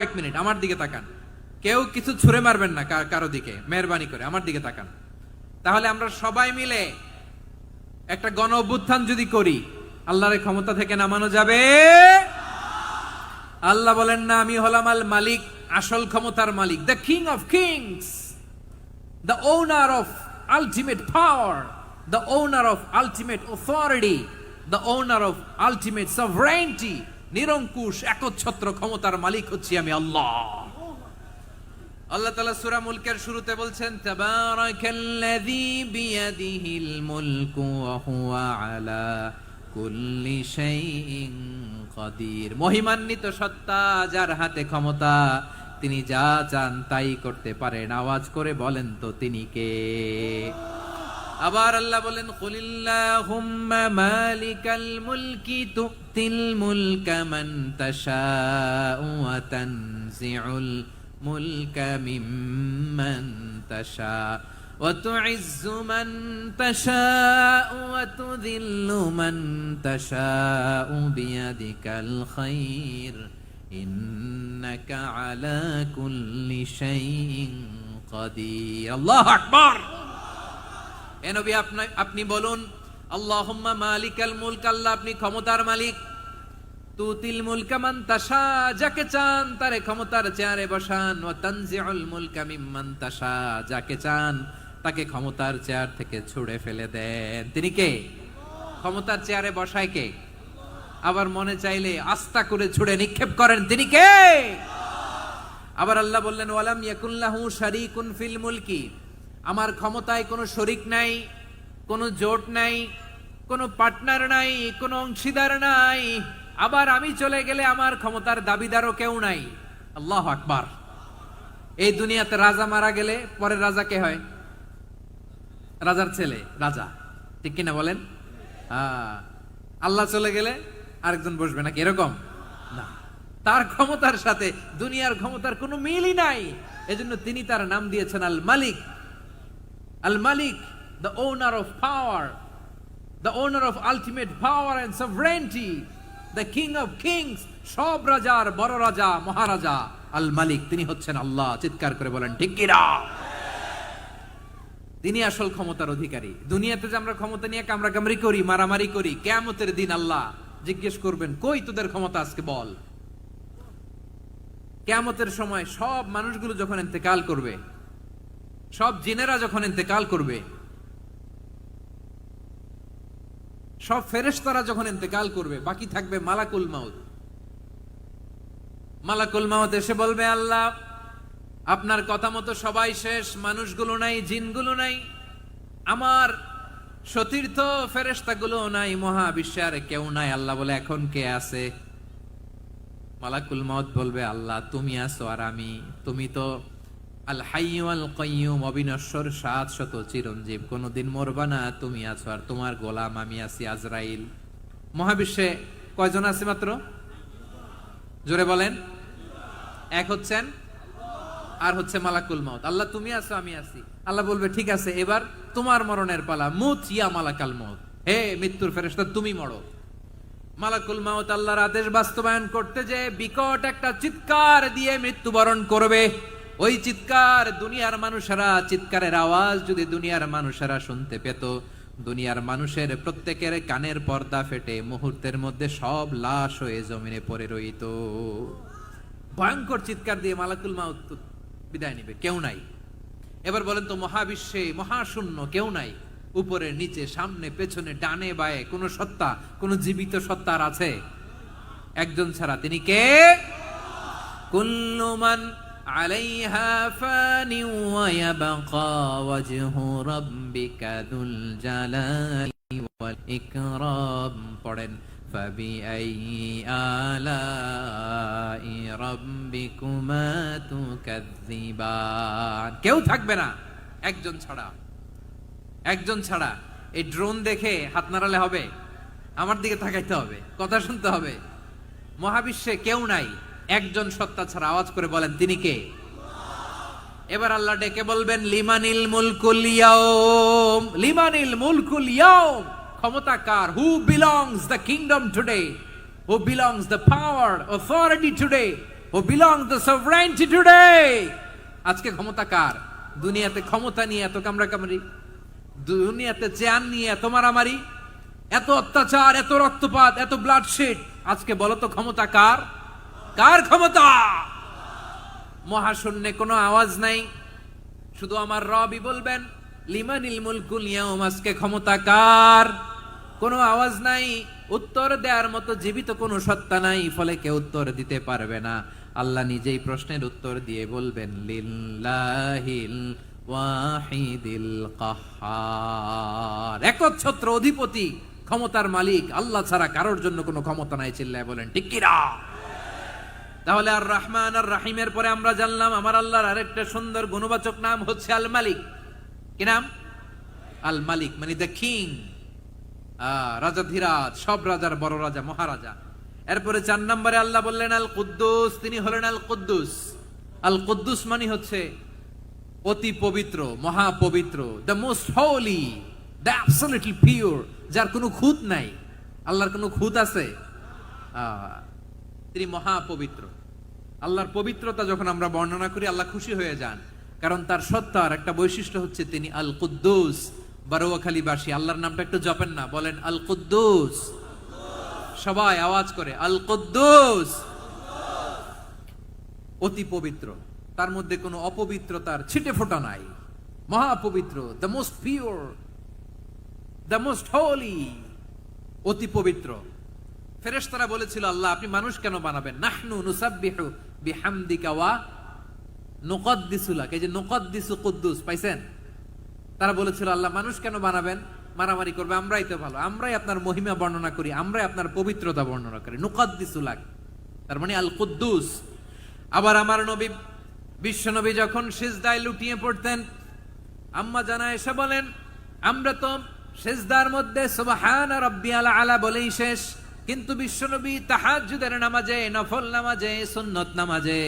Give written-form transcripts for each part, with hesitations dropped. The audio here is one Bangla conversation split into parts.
এক মিনিট আমার দিকে তাকান, কেউ কিছু ছুঁড়ে মারবেন না কারো দিকে, মেহরবানি করে আমার দিকে তাকান। তাহলে আমরা সবাই মিলে একটা গণ অভ্যুত্থান যদি করি, আল্লাহর ক্ষমতা থেকে নামানো যাবে? আল্লাহ বলেন না, আমি হলাম আল মালিক, আসল ক্ষমতার মালিক, the king of kings, the owner of ultimate power, the owner of ultimate authority, the owner of ultimate sovereignty. নিরঙ্কুশ একচ্ছত্র ক্ষমতার মালিক হচ্ছি আমি আল্লাহ। আল্লাহ তাআলা সূরা মুলকের শুরুতে বলছেন, তাবারাকাল্লাযী বিয়াদিহিল মুলকু ওয়া হুয়া আলা কুল্লি শাইইন কাদির। মহিমান্বিত সত্তা, যার হাতে ক্ষমতা, তিনি যা চান তাই করতে পারেন। আওয়াজ করে বলেন তো তিনি কে? আবার আল্লাহ বলেন, কুলিল্লাহুম্মা মালিকাল মুলকি তুতিল মুলকা মান তাশাউ ওয়া তানজিউল মুলকা মিম্মান তাশা ওয়া তুইজ্জু মান তাশাউ ওয়া তুযিল্লু মান তাশাউ বিয়াদিকাল খায়র ইন্নাকা আলা কুল্লি শাইইন কাদির। আল্লাহু আকবার। এ নবী, আপনি বলুন, আল্লাহুম্মা মালিকাল মুলক, আল্লাহ আপনি ক্ষমতার মালিক, তুতিল মুলকা মান তাশা, যাকে চান তারে ক্ষমতার চেয়ারে বসান, ওয়া তানজিউল মুলকা মিম্মান তাশা, যাকে চান তাকে ক্ষমতার চেয়ার থেকে ছুঁড়ে ফেলে দেন। তিনি কে? ক্ষমতার চেয়ারে বসায় কে? আবার মনে চাইলে আস্থা করে ছুঁড়ে নিক্ষেপ করেন, তিনি কে? আবার আল্লাহ বললেন, ওয়ালাম ইয়াকুল্লাহু শারীকুন ফিল মুলকি, আমার ক্ষমতায় কোনো শরিক নাই, কোনো জোট নাই, কোনো পার্টনার নাই, কোনো অংশীদার নাই। আবার আমি চলে গেলে আমার ক্ষমতার দাবিদারও কেউ নাই। আল্লাহু আকবার। এই দুনিয়াতে রাজা মারা গেলে পরের রাজা কে হয়? রাজার ছেলে রাজা, ঠিক কিনা বলেন? আল্লাহ চলে গেলে আরেকজন বসবে নাকি? এরকম না, তার ক্ষমতার সাথে দুনিয়ার ক্ষমতার কোনো মিলই নাই। এজন্য তিনি তার নাম দিয়েছেন আল মালিক। আল মালিক, the owner of power, the owner of ultimate power and sovereignty, the king of kings, সব রাজার বড় রাজা, মহারাজা আল মালিক, তিনি হচ্ছেন আল্লাহ। চিৎকার করে বলেন ঠিক কি না? তিনি আসল ক্ষমতার অধিকারী। দুনিয়াতে যে আমরা ক্ষমতা নিয়ে কামড়াকামড়ি করি, মারামারি করি, কিয়ামতের দিন আল্লাহ জিজ্ঞেস করবেন, কই তোদের ক্ষমতা আজকে বল। কিয়ামতের সময় সব মানুষগুলো যখন ইন্তেকাল করবে, সব জিনেরা যখন ইন্তেকাল করবে, সব ফেরেশতারা যখন ইন্তেকাল করবে, বাকি থাকবে মালাকুল মাউত। মালাকুল মাউত এসে বলবে, আল্লাহ আপনার কথা মতো সবাই শেষ, মানুষগুলো নাই, জিনগুলো নাই, আমার সতীর্থ ফেরেশতাগুলো নাই, মহাবিশ্বে আর কেউ নাই। আল্লাহ বলে, এখন কে আছে? মালাকুল মাউত বলবে, আল্লাহ তুমি আছো আর আমি। তুমি তো আল হাইয়্যু আল কাইয়্যুম, অবিনশ্বর, শাশ্বত, চিরঞ্জীব, কোনদিন মরবা না, তুমি আছো আর তোমার গোলাম আমি আছি আজরাইল। মহাবিশ্বে কয়জন আছে মাত্র? জোরে বলেন। এক হচ্ছেন আর হচ্ছে মালাকুল মাউত। আল্লাহ তুমি আছো আমি আছি। আল্লাহ বলবে, ঠিক আছে, এবার তোমার মরণের পালা, মুত ইয়া মালাকাল মাউত, হে মৃত্যুর ফেরেশতা তুমি মরো। মালাকুল মাউত আল্লাহর আদেশ বাস্তবায়ন করতে যে বিকট একটা চিৎকার দিয়ে মৃত্যুবরণ করবে। ওই চিৎকার দুনিয়ার মানুষেরা, চিৎকারের আওয়াজ যদি দুনিয়ার মানুষেরা শুনতে পেত, দুনিয়ার মানুষের প্রত্যেকের কানের পর্দা ফেটে মুহূর্তের মধ্যে সব লাশ হয়ে জমিনে পড়ে রইত। ভয়ঙ্কর চিৎকার দিয়ে মালাকুল মাউত বিদায় নিবে, কেউ নাই। এবার বলেন তো, মহাবিশ্বে মহাশূন্য, কেউ নাই, উপরে নিচে সামনে পেছনে ডানে বায়ে কোন সত্তা, কোন জীবিত সত্তার আছে? একজন ছাড়া, তিনি কে? কুল্লু মান আলাইহা ফানি ওয়া ইয়াবকা ওয়াজহু রাব্বিকা যুল জালালি ওয়াল ইকরাম। পড়েন, ফাবিআইয়ি আলাই রাব্বিকুমা তুকাযযিবান। কেউ থাকবে না একজন ছাড়া, একজন ছাড়া। এই ড্রোন দেখে হাত নাড়ালে হবে? আমার দিকে তাকাইতে হবে, কথা শুনতে হবে। মহাবিশ্বে কেউ নাই একজন সত্তা ছাড়া। আওয়াজ করে বলেন, তিনি কে? এবার আল্লাহ ডেকে বলবেন, লিমানিল মুলকুল ইয়াউম, লিমানিল মুলকুল ইয়াউম, ক্ষমতা কার? Who belongs the kingdom today, who belongs the power authority today, who belongs the sovereignty today. আজকে ক্ষমতা কার? দুনিয়াতে ক্ষমতা নিয়ে এত কামড়াকামড়ি, দুনিয়াতে চেয়ার নিয়ে এত মারামারি, এত অত্যাচার, এত রক্তপাত, এত ব্লাডশেড। আজকে বলো তো ক্ষমতা কার? কার ক্ষমতা? মহাশূন্যে কোনো আওয়াজ নাই, শুধু আমার রবই বলবেন লিমানিল মুলকুল ইয়াউম। আজকে ক্ষমতা কার? কোনো আওয়াজ নাই, উত্তর দেওয়ার মতো জীবিত কোনো সত্তা নাই, ফলে কেউ উত্তর দিতে পারবে না। আল্লাহ নিজেই প্রশ্নের উত্তর দিয়ে বলবেন লিল্লাহিল ওয়াহিদিল কাহ্হার। একচ্ছত্র অধিপতি, ক্ষমতার মালিক আল্লাহ ছাড়া কারোর জন্য কোনো ক্ষমতা নাই। চিল্লায় বলেন ঠিক কি না? তাহলে আর রহমান আর রাহিমের পরে আমরা জানলাম আমার আল্লাহর আরেকটা সুন্দর গুণবাচক নাম হচ্ছে আল মালিক। কি নাম? আল মালিক, মানে দ্য কিং, রাজাধিরাজ, সব রাজার বড় রাজা, মহারাজা। এরপরে 4 নম্বরে আল্লাহ বললেন আল কুদ্দুস, তিনি হলেন আল কুদ্দুস। আল কুদ্দুস মানে হচ্ছে অতি পবিত্র, মহা পবিত্র, the most Holi, the absolutely pure, যার কোনো খুঁত নাই। আল্লাহর কোনো খুঁত আছে? তিনি মহা পবিত্র। আল্লাহর পবিত্রতা যখন আমরা বর্ণনা করি আল্লাহ খুশি হয়ে যান, কারণ তার সত্তার একটা বৈশিষ্ট্য হচ্ছে তিনি আল কুদ্দুস। বারোয়াখালীবাসী আল্লাহর নামটা একটু জপেন না, বলেন আল কুদ্দুস, সবাই আওয়াজ করে আল কুদ্দুস। অতি পবিত্র, তার মধ্যে কোনো অপবিত্রতার ছিটে ফোঁটা নাই, মহাপবিত্র, the most pure, the most holy, অতি পবিত্র। ফেরেশতারা বলেছিল আল্লাহ আপনি মানুষ কেন বানাবেন? নাহনু নুসাব্বিহু বিহামদিকা ওয়া নুকদ্দিসু লাক। এই যে নুকদ্দিসু কুদ্দুস পাইছেন? তারা বলেছিল আল্লাহ মানুষ কেন বানাবেন? মারামারি করবে, আমরাই তো ভালো, আমরাই আপনার মহিমা বর্ণনা করি, আমরাই আপনার পবিত্রতা বর্ণনা করি। নুকদ্দিসু লাক, তার মানে আল কুদ্দুস। আবার আমার নবী, বিশ্ব নবী যখন সিজদায় লুটিয়ে পড়তেন, আম্মা জানা এসে বলেন আমরা তো সিজদার মধ্যে সুবহানা রাব্বিয়াল আলা বলেই শেষ, কিন্তু বিশ্বনবী তাহাজ্জুদের নামাজে, নফল নামাজে, সুন্নত নামাজে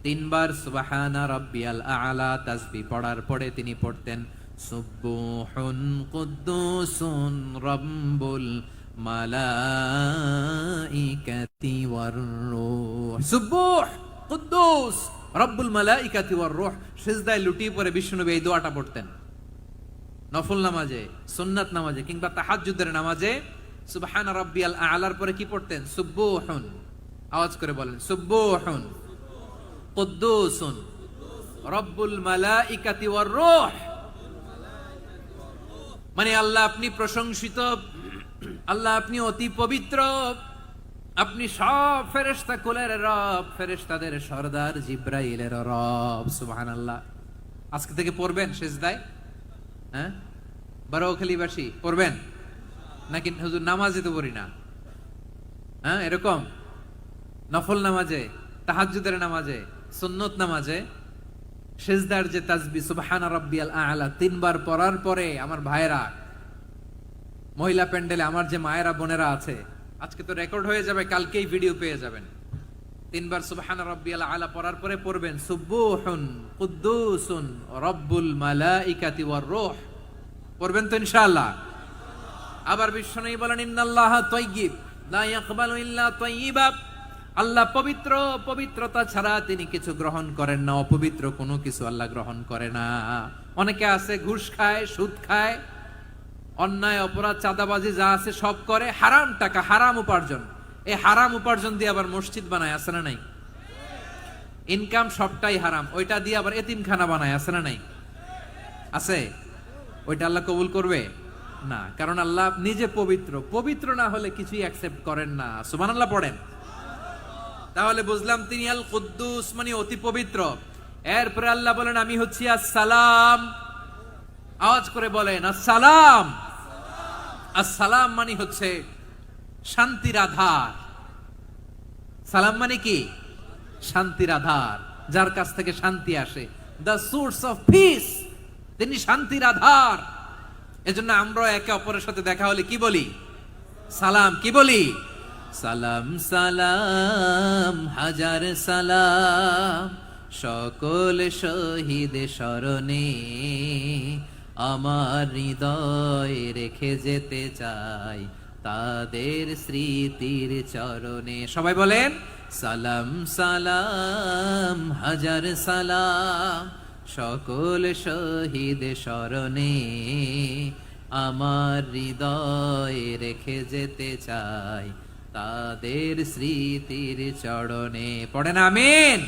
3 বার সুবহানা রাব্বিয়াল আলা তাসবিহ পড়ার পরে তিনি পড়তেন সুবহুন কুদ্দুসুন রাব্বুল মালাইকাতি ওয়ার রূহ। সুবহ কুদ্দুস রাব্বুল মালাইকাতি ওয়ার রূহ। সিজদায় লুটিয়ে পড়ে বিশ্বনবী এই দোয়াটা পড়তেন। নফল নামাজে, সুন্নাত নামাজে কিংবা তাহাজ্জুদের নামাজে সুবহান রাব্বিয়াল আলার পরে কি পড়তেন? সুবহুন। আওয়াজ করে বলেন সুবহুন কুদ্দুসুন রাব্বুল মালাইকাতি ওয়ার রূহ। মানে আল্লাহ আপনি প্রশংসিত, আল্লাহ আপনি অতি পবিত্র, আপনি সব ফেরেশতা কুলের রব, ফেরেশতাদের সরদার জিব্রাইলের রব। সুবহানাল্লাহ। আজকে থেকে পড়বেন সিজদায়? হ্যাঁ, বারোখালীবাসী পড়বেন নাকি হুজুর নামাজে তো পড়ি না? হ্যাঁ, এরকম নফল নামাজে, তাহাজ্জুদের নামাজে, সুন্নত নামাজে সিজদার যে তাসবিহ সুবহান রাব্বিয়াল আ'লা 3 বার পড়ার পরে আমার ভাইরা, মহিলা প্যান্ডেলে আমার যে মায়েরা বোনেরা আছে, আজকে তো রেকর্ড হয়ে যাবে, কালকেই ভিডিও পেয়ে যাবেন। 3 বার সুবহান রাব্বিয়াল আ'লা পড়ার পরে পড়বেন সুবহুন কুদ্দুসুন রাব্বুল মালাইকাতি ওয়ার রূহ। পড়বেন তো ইনশাআল্লাহ? আবার বিশ্বনবী বলেন ইন্নাল্লাহা তাইয়্যিব লা ইয়াকবালু ইল্লা তাইয়্যিবা। আল্লাহ পবিত্র, পবিত্রতা ছাড়া তিনি কিছু গ্রহণ করেন না, অপবিত্র কোনো কিছু আল্লাহ গ্রহণ করে না। অনেকে আছে ঘুষ খায়, সুদ খায়, অন্যায় অপরাধ চাঁদাবাজি যা আছে সব করে, হারাম টাকা, হারাম উপার্জন। এই হারাম উপার্জন দিয়ে আবার মসজিদ বানায়, আছে না নাই? ইনকাম সবটাই হারাম, ওইটা দিয়ে আবার এতিমখানা বানায়, আছে না নাই? আছে। ওইটা আল্লাহ কবুল করবে না, কারণ আল্লাহ নিজে পবিত্র। পবিত্র না হলে কিছুই অ্যাকসেপ্ট করেন না। সুবহানাল্লাহ পড়েন। তাহলে বুঝলাম তিনি আল কুদ্দুস মানে অতি পবিত্র। এরপরে আল্লাহ বলেন আমি হচ্ছি আসসালাম। আওয়াজ করে বলেন আসসালাম। আসসালাম মানে হচ্ছে শান্তির আধার। সালাম মানে কি? শান্তির আধার, যার কাছ থেকে শান্তি আসে। দ্য সোর্স অফ পিস, তিনি শান্তির আধার। এজন্য আমরা একে অপরের সাথে দেখা হলে কি বলি? সালাম। কি বলি? সালাম সালাম হাজার সালাম, সকল শহীদ স্মরণে আমার হৃদয় রেখে যেতে চাই তাদের স্মৃতির চরণে। সবাই বলেন সালাম সালাম হাজার সালাম সকল শহীদ স্মরণে আমার হৃদয়ে রেখে যেতে চাই তাদের স্মৃতির চরণে। পড়েন আমিন।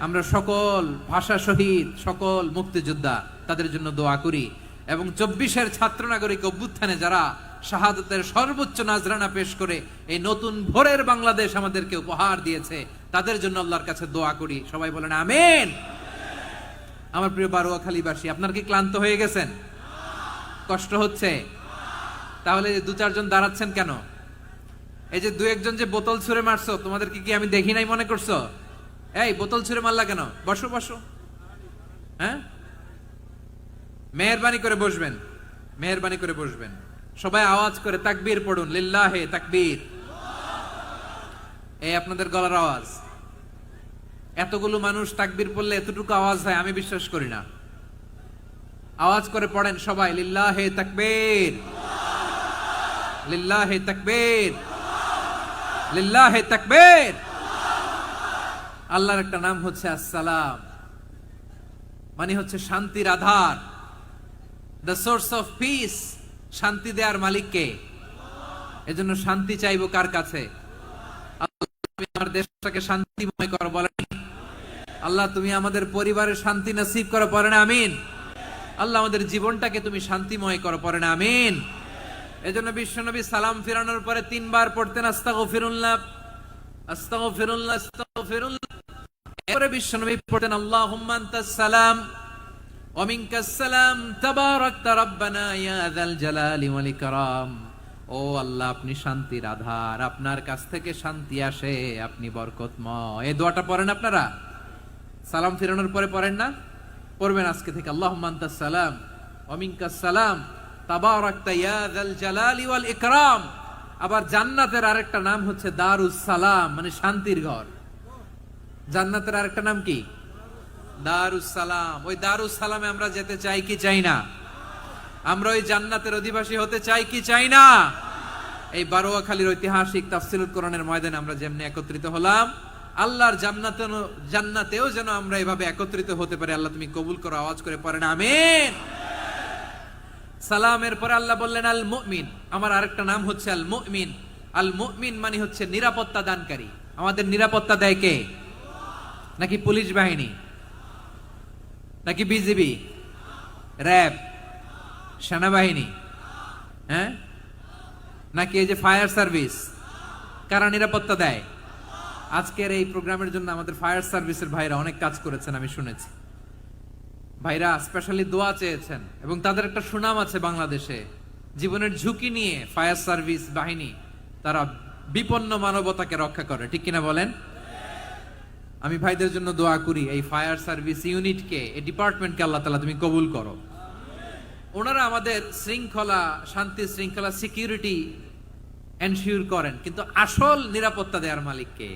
আমরা সকল ভাষা শহীদ, সকল মুক্তিযোদ্ধা তাদের জন্য দোয়া করি এবং 24-এর ছাত্র নাগরিক অভ্যুত্থানে যারা শাহাদাতের সর্বোচ্চ নাজরানা পেশ করে এই নতুন ভোরের বাংলাদেশ আমাদেরকে উপহার দিয়েছে তাদের জন্য আল্লাহর কাছে দোয়া করি। সবাই বলেন আমিন। আমার প্রিয় বারোয়াখালীবাসী, আপনারা কি ক্লান্ত হয়ে গেছেন? কষ্ট হচ্ছে? তাহলে 2-4 জন দাঁড়াচ্ছেন কেন? এই যে 2-1 যে বোতল ছুঁড়ে মারছো, তোমাদেরকে কি আমি দেখি নাই মনে করছো? এই বোতল ছুঁড়ে মারলা কেন? বসো বসো। হ্যাঁ, মেহেরবানি করে বসবেন, মেহেরবানি করে বসবেন। সবাই আওয়াজ করে তাকবীর পড়ুন, লিল্লাহে তাকবীর। এই আপনাদের গলার আওয়াজ। এতগুলো মানুষ তাকবীর পড়লে এতটুকু আওয়াজ হয় আমি বিশ্বাস করি না। আওয়াজ করে পড়েন সবাই, লিল্লাহে তাকবীর, লিল্লাহে তাকবীর, লিল্লাহে তাকবীর। আল্লাহর একটা নাম হচ্ছে আসসালাম, মানে হচ্ছে শান্তির আধার, দ্য সোর্স অফ পিস। শান্তি দেওয়ার মালিক কে? এজন্য শান্তি চাইবো কার কাছে? আল্লাহ তুমি আমার দেশটাকে শান্তিময় করো, বলেন আল্লাহ তুমি আমাদের পরিবারের শান্তি নসিব করো, পড়েন আমিন। আল্লাহ আমাদের জীবনটাকে তুমি শান্তিময় করো, পড়েন আমিন। এজন্য বিশ্বনবী সালাম ফিরানোর পরে 3 বার পড়তেন আস্তাগফিরুল্লাহ, আস্তাগফিরুল্লাহ, আস্তাগফিরুল্লাহ। এরপরে বিশ্বনবী পড়তেন আল্লাহুম্মা আনতাস সালাম ওয়া মিনকাস সালাম তাবারাকতা রাব্বানা ইয়া যাল জালালি ওয়াল ইকরাম। ও আল্লাহ আপনি শান্তির আধার, আপনার কাছ থেকে শান্তি আসে, আপনি বরকতময়। এই দোয়াটা পড়েন আপনারা? সালাম ফিরানোর পরে পড়েন না? পড়বেন আজকে থেকে, আল্লাহুম্মা আনতাস সালাম ওয়া মিনকাস সালাম তাবারাকতা ইয়া যাল জালালি ওয়াল ইকরাম। আবার জান্নাতের আরেকটা নাম হচ্ছে দারুস সালাম, মানে শান্তির ঘর। জান্নাতের আরেকটা নাম কি? দারুস সালাম। ওই দারুস সালামে আমরা যেতে চাই কি চাই না? আমরা ওই জান্নাতের অধিবাসী হতে চাই কি চাই না? এই বারোয়াখালীর ঐতিহাসিক তাফসীরুল কোরআনের ময়দানে আমরা যেমনি একত্রিত হলাম, আল্লাহর জান্নাতেও যেন আমরা এভাবে একত্রিত হতে পারি। আল্লাহ তুমি কবুল করো। আওয়াজ করে পড়েন আমিন। সালামের পরে আল্লাহ বললেন আল মুমিন। আমার আরেকটা নাম হচ্ছে আল মুমিন। আল মুমিন মানে হচ্ছে নিরাপত্তা দানকারী। আমাদের নিরাপত্তা দেয় কে? নাকি পুলিশ বাহিনী, নাকি বিজিবি, র্যাব, সেনাবাহিনী, হ্যাঁ, নাকি এই যে ফায়ার সার্ভিস? কারা নিরাপত্তা দেয়? আজকের এই প্রোগ্রামের জন্য আমাদের ফায়ার সার্ভিসের ভাইরা অনেক কাজ করেছেন, আমি শুনেছি। ভাইরা স্পেশালি দোয়া চেয়েছেন এবং তাদের একটা সুনাম আছে বাংলাদেশে। জীবনের ঝুঁকি নিয়ে ফায়ার সার্ভিস বাহিনী তারা বিপন্ন মানবতাকে রক্ষা করে, ঠিক কিনা বলেন? আমি ভাইদের জন্য দোয়া করি, এই ফায়ার সার্ভিস ইউনিটকে, এই ডিপার্টমেন্টকে আল্লাহ তাআলা তুমি কবুল করো। ওনারা আমাদের শৃঙ্খলা, শান্তি শৃঙ্খলা, সিকিউরিটি এনশিওর করেন, কিন্তু আসল নিরাপত্তা দেওয়ার মালিক কে?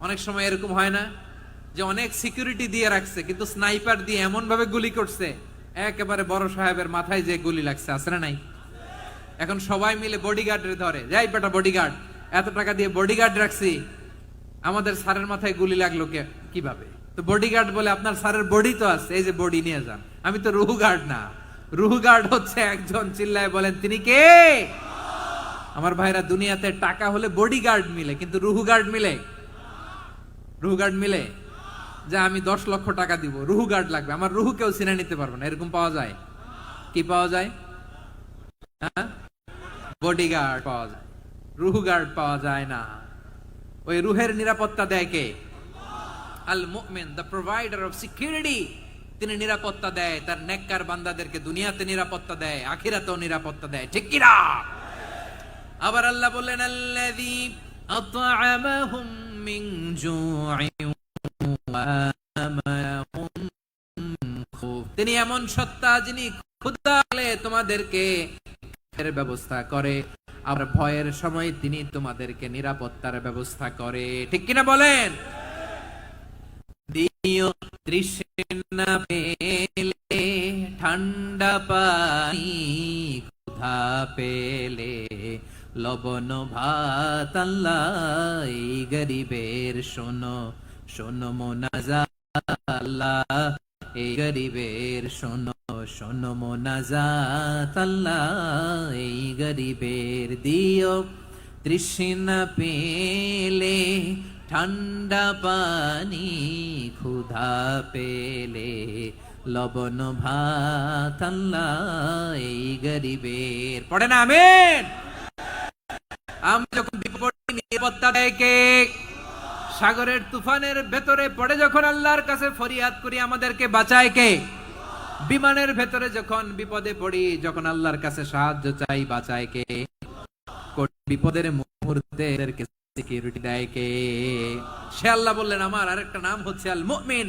অনেক সময় এরকম হয় না যে অনেক সিকিউরিটি দিয়ে রাখছে কিন্তু স্নাইপার দিয়ে এমন ভাবে গুলি করছে একেবারে বড় সাহেবের মাথায় যে গুলি লাগছে, আছে না নাই? এখন সবাই মিলে বডিগার্ডের ধরে, যাই বেটা বডিগার্ড, এত টাকা দিয়ে বডিগার্ড রাখছি, আমাদের স্যারের মাথায় গুলি লাগলো কিভাবে? তো বডিগার্ড বলে আপনার স্যারের বডি তো আছে, এই যে বডি নিয়ে যান। আমি তো রুহু গার্ড না, রুহু গার্ড হচ্ছে একজন, চিল্লায় বলেন তিনি কে? আমার ভাইরা, দুনিয়াতে টাকা হলে বডিগার্ড মিলে, কিন্তু রুহু গার্ড মিলে? রুহু গার্ড মিলে? যে আমি 10 লক্ষ টাকা দিব, রুহু গার্ড লাগবে, আমার রুহু কেউ চিনে নিতে পারবে না, এরকম পাওয়া যায়? কি পাওয়া যায়? বডিগার্ড পাওয়া যায়, রুহু গার্ড পাওয়া যায় না। ওই রুহের নিরাপত্তা দেয় কে? আল মুমিন, দ্য প্রোভাইডার অফ সিকিউরিটি। তিনি নিরাপত্তা দেয় তার নেককার বান্দাদেরকে, দুনিয়াতে নিরাপত্তা দেয়, আখিরাতেও নিরাপত্তা দেয়, ঠিক কি না? আবার আল্লাহ বললেন আল্লাযী আত'আমাহুম মিন জু'ইন ওয়া আমানাহুম খুফ। তিনি এমন সত্তা যিনি ক্ষুধা হলে তোমাদেরকে এর ব্যবস্থা করে, আর ভয়ের সময় তিনি তোমাদেরকে নিরাপত্তার ব্যবস্থা করে, ঠিক কিনা বলেন? দিও তৃষ্ণা পেলে ঠান্ডা পানি, ক্ষুধা পেলে লবণ ভাত আল্লাহ এই গরিবের শোনো, শোনো মোনাজাত আল্লাহ এই গরিবের শোনো, শোনো মোনাজাত আল্লাহ এই গরিবের। দিও তৃষ্ণা পেলে ঠান্ডা পানি, ক্ষুধা পেলে লবণ ভাত আল্লাহ এই গরিবের। পড়ে না আমিন। আমরা যখন বিপদে নিরাপত্তা দেয় কে? সাগরের তুফানের ভেতরে পড়ে যখন আল্লাহর কাছে ফরিয়াদ করি আমাদেরকে বাঁচায় কে? বিমানের ভেতরে যখন বিপদে পড়ি, যখন আল্লাহর কাছে সাহায্য চাই বাঁচায় কে? বিপদের মুহূর্তে সিকিউরিটি দেয় কে? সে আল্লাহ বললেন আমার আরেকটা নাম হচ্ছে আল মুমিন,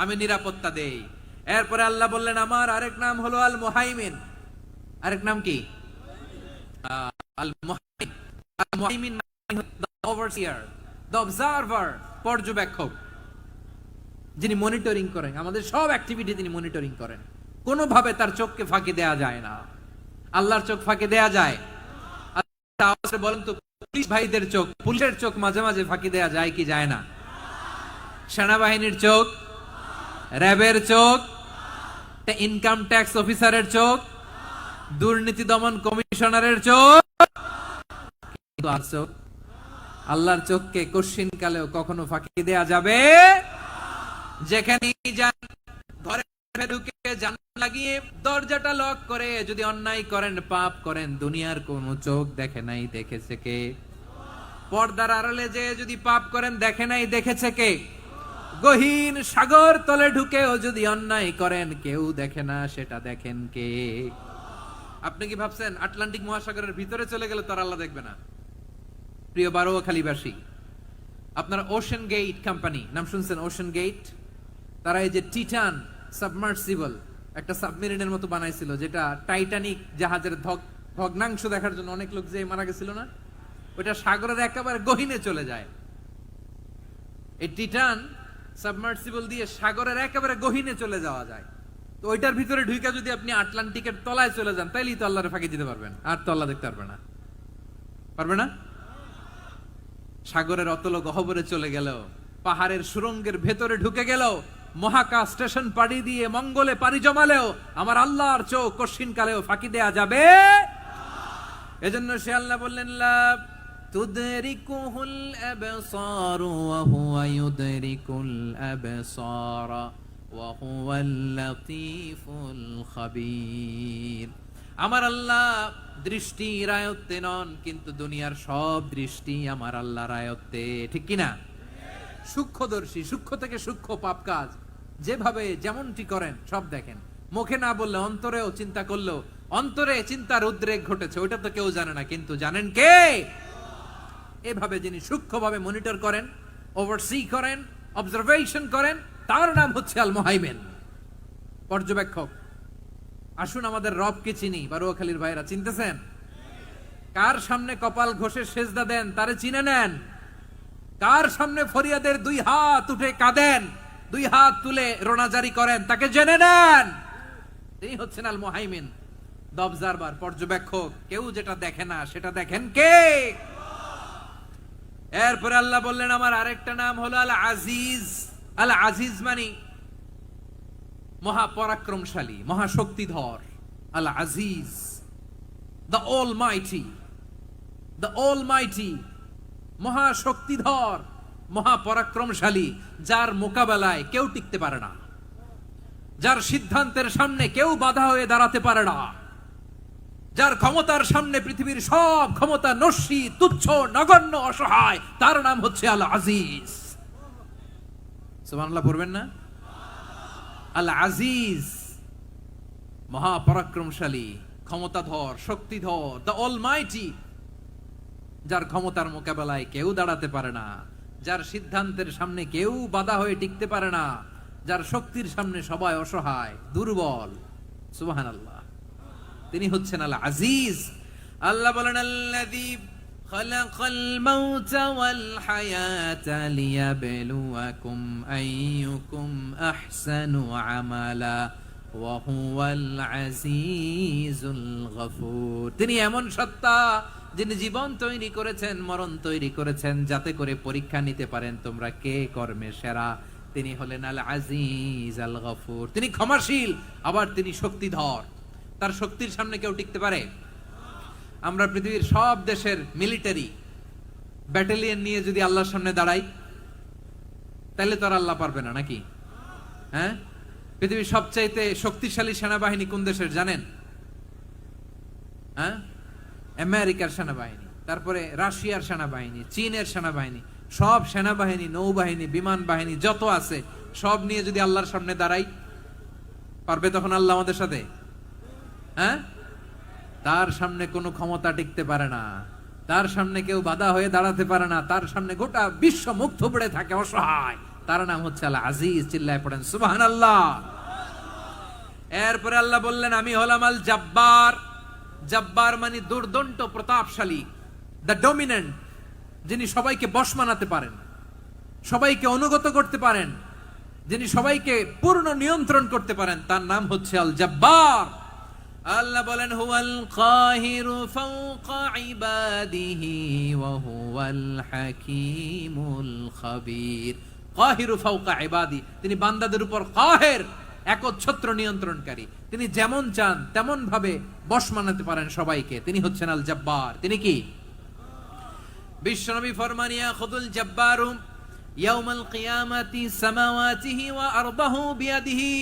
আমি নিরাপত্তা দেই। এরপরে আল্লাহ বললেন আমার আরেক নাম হলো আল মুহাইমিন। আরেক নাম কি? আল মুহাইমিন। আল মুহাইমিন দ্য ওভারসিয়ার, দ্য অবজারভার, পর্যবেক্ষক, যিনি মনিটরিং করেন আমাদের সব অ্যাক্টিভিটি, তিনি মনিটরিং করেন। কোনোভাবে তার চোখকে ফাঁকি দেয়া যায় না। আল্লাহর চোখ ফাঁকি দেয়া যায়? বলেন তো, পুলিশ ভাইদের চোখ, পুলিশের চোখ মাঝে মাঝে ফাঁকি দেয়া যায় কি যায় না? সেনাবাহিনীর চোখ, র্যাবের চোখ, ইনকাম ট্যাক্স অফিসারের চোখ, দুর্নীতি দমন কমিশনারের চোখ, আল্লাহর চোখকে কশিন কালেও কখনো ফাঁকি দেয়া যাবে? যেখানে যান ঘরে ঢুকে জানালা লাগিয়ে দরজাটা লক করে যদি অন্যায় করেন, পাপ করেন, দুনিয়ার কোন চোখ দেখে নাই দেখেছে কে? পর্দার আড়ালে যে যদি পাপ করেন, দেখে নাই দেখেছে কে? গহীন সাগর তলে ঢুকেও যদি অন্যায় করেন, কেউ দেখে না, সেটা দেখেন কে? আপনি কি ভাবছেন আটলান্টিক মহাসাগরের ভিতরে চলে গেলে তার আল্লাহ দেখবে না? প্রিয় বারোয়াখালীবাসী, আপনারা ওশেন গেট কোম্পানি নাম শুনছেন? ওশেন গেট, তারা এই যে টিটান সাবমার্সিবল একটা সাবমেরিনের মতো বানাইছিল, যেটা টাইটানিক জাহাজের ভগ্নাংশ দেখার জন্য অনেক লোক যে মারা গেছিল না, ওটা সাগরের একেবারে গহীনে চলে যায়। এই টিটান সাবমার্সিবল দিয়ে সাগরের একেবারে গহীনে চলে যাওয়া যায়। তো ওইটার ভিতরে ঢুকে যদি আপনি আটলান্টিকের তলায় চলে যান, তাইলেই তো আল্লাহরে ফাঁকি দিতে পারবেন, আর তো আল্লাহ দেখতে পারবে না। পারবে না? সাগরের অতল গহ্বরে চলে গেল, পাহাড়ের সুরঙ্গের ভেতরে ঢুকে গেল, মহাকাশ স্টেশন পাড়ি দিয়ে মঙ্গলে পাড়ি জমালেও আমার আল্লাহর চোখ কশিন কালেও ফাঁকি দেয়া যাবে? এজন্য সে আল্লাহ বললেন লা তুদরিকুহুল আবসার ওয়া হুয়া ইউদরিকুল আবসার ওয়া হুয়াল লাতীফুল খাবীর। আমার আল্লাহ দৃষ্টির আয়ত্তে নন, কিন্তু দুনিয়ার সব দৃষ্টি আমার আল্লাহর আয়ত্তে, ঠিক কিনা? সূক্ষ্মদর্শী, সূক্ষ্ম থেকে সূক্ষ্ম পাপ কাজ যেভাবে যেমনটি করেন সব দেখেন। মুখে না বললে অন্তরেও চিন্তা করলেও অন্তরে চিন্তার উদ্রেক ঘটেছে, ওইটা তো কেউ জানে না, কিন্তু জানেন কে? এভাবে যিনি সূক্ষ্মভাবে মনিটর করেন, ওভারসি করেন, অবজারভেশন করেন, তার নাম হচ্ছে আল মুহাইমিন, পর্যবেক্ষক। আসুন আমাদের রবকে চিনি। বারোয়াখালীর ভাইরা চিনতেছেন? কার সামনে কপাল ঘষে সেজদা দেন তারে চিনে নেন। কার সামনে ফরিয়াদের দুই হাত উঠে কাঁদেন, দুই হাত তুলে রোনাজারি করেন, তাকে জেনে নেন। তিনি হচ্ছেন আল মুহাইমিন, দ্য অবজারভার, পর্যবেক্ষক। কেউ যেটা দেখে না সেটা দেখেন কে? এরপরে আল্লাহ বললেন আমার আরেকটা নাম হলো আল আজিজ। আল আজিজ মানে মহাপরাক্রমশালী, মহাশক্তিধর। আল আজিজ, দ্য অলমাইটি, দ্য অলমাইটি, মহাশক্তিধর, মহাপরাক্রমশালী, যার মোকাবেলায় কেউ টিকতে পারে না, যার সিদ্ধান্তের সামনে কেউ বাধা হয়ে দাঁড়াতে পারে না, যার ক্ষমতার সামনে পৃথিবীর সব ক্ষমতা নস্যি, তুচ্ছ, নগণ্য, অসহায়, তার নাম হচ্ছে আল আজিজ। সুবহানাল্লাহ পড়বেন না? আল আজিজ, মহাপরাক্রমশালী, ক্ষমতাধর, শক্তিধর, দ্য অলমাইটি, যার ক্ষমতার মোকাবেলায় কেউ দাঁড়াতে পারে না, যার সিদ্ধান্তের সামনে কেউ বাধা হয়ে টিকতে পারে না, যার শক্তির সামনে সবাই অসহায়, দুর্বল। সুবহানাল্লাহ, তিনি হচ্ছেন আল আজিজ। আল্লাহ বলেন আল্লাযী খালাকাল মাউতা ওয়াল হায়াতা লিয়াবলুয়াকুম আইয়ুকুম আহসানু আমালা ওয়া হুয়াল আজিজুল গফুর। তিনি এমন সত্তা যিনি জীবন তৈরি করেছেন, মরণ তৈরি করেছেন, যাতে করে পরীক্ষা নিতে পারেন তোমরা কে কর্মে সেরা। তিনি হলেন আল আজিজ আল গফুর, তিনি ক্ষমাশীল, আবার তিনি শক্তিধর। তার শক্তির সামনে কেউ টিকতে পারে? আমরা পৃথিবীর সব দেশের মিলিটারি ব্যাটালিয়ন নিয়ে যদি আল্লাহর সামনে দাঁড়াই, তাহলে তো আর আল্লাহ পারবে না নাকি? হ্যাঁ, পৃথিবীর সবচাইতে শক্তিশালী সেনাবাহিনী কোন দেশের জানেন? হ্যাঁ, আমেরিকার সেনাবাহিনী, তারপরে রাশিয়ার সেনাবাহিনী, চীনের সেনাবাহিনী, সব সেনাবাহিনী, নৌবাহিনী, বিমান বাহিনী যত আছে সব নিয়ে যদি আল্লাহর সামনে দাঁড়াই, পারবে তখন আল্লাহ আমাদের সাথে? হ্যাঁ, তার সামনে কোনো ক্ষমতা টিকতে পারে না, তার সামনে কেউ বাধা হয়ে দাঁড়াতে পারে না, তার সামনে গোটা বিশ্ব মুখ থুবড়ে থাকে অসহায়। তার নাম হচ্ছে আল আজিজ। চিল্লায় পড়েন সুবহানাল্লাহ। এরপরে আল্লাহ বললেন আমি হলাম আল জব্বার। জব্বার মানে দুর্দন্ত প্রতাপশালী, দ্য ডমিনেন্ট, যিনি সবাইকে বশ মানাতে পারেন, সবাইকে অনুগত করতে পারেন, যিনি সবাইকে পূর্ণ নিয়ন্ত্রণ করতে পারেন, তার নাম হচ্ছে আল জব্বার। আল্লাহ বলেন হুয়াল কাহিরু ফাওকা ইবাদিহি ওয়া হুয়াল হাকীমুল খাবীর। কাহিরু ফাওকা ইবাদি, তিনি বান্দাদের উপর কাহের, একচ্ছত্র নিয়ন্ত্রণকারী। তিনি যেমন চান তেমন ভাবে বশ মানাতে পারেন সবাইকে। তিনি হচ্ছেন আল জব্বার। তিনি কি? বিশ্বনবী ফরমান ইয়াখুদুল জব্বারু ইয়াউমাল কিয়ামাতি সামাওয়াতিহি ওয়া আরদাহু বিয়াদিহি।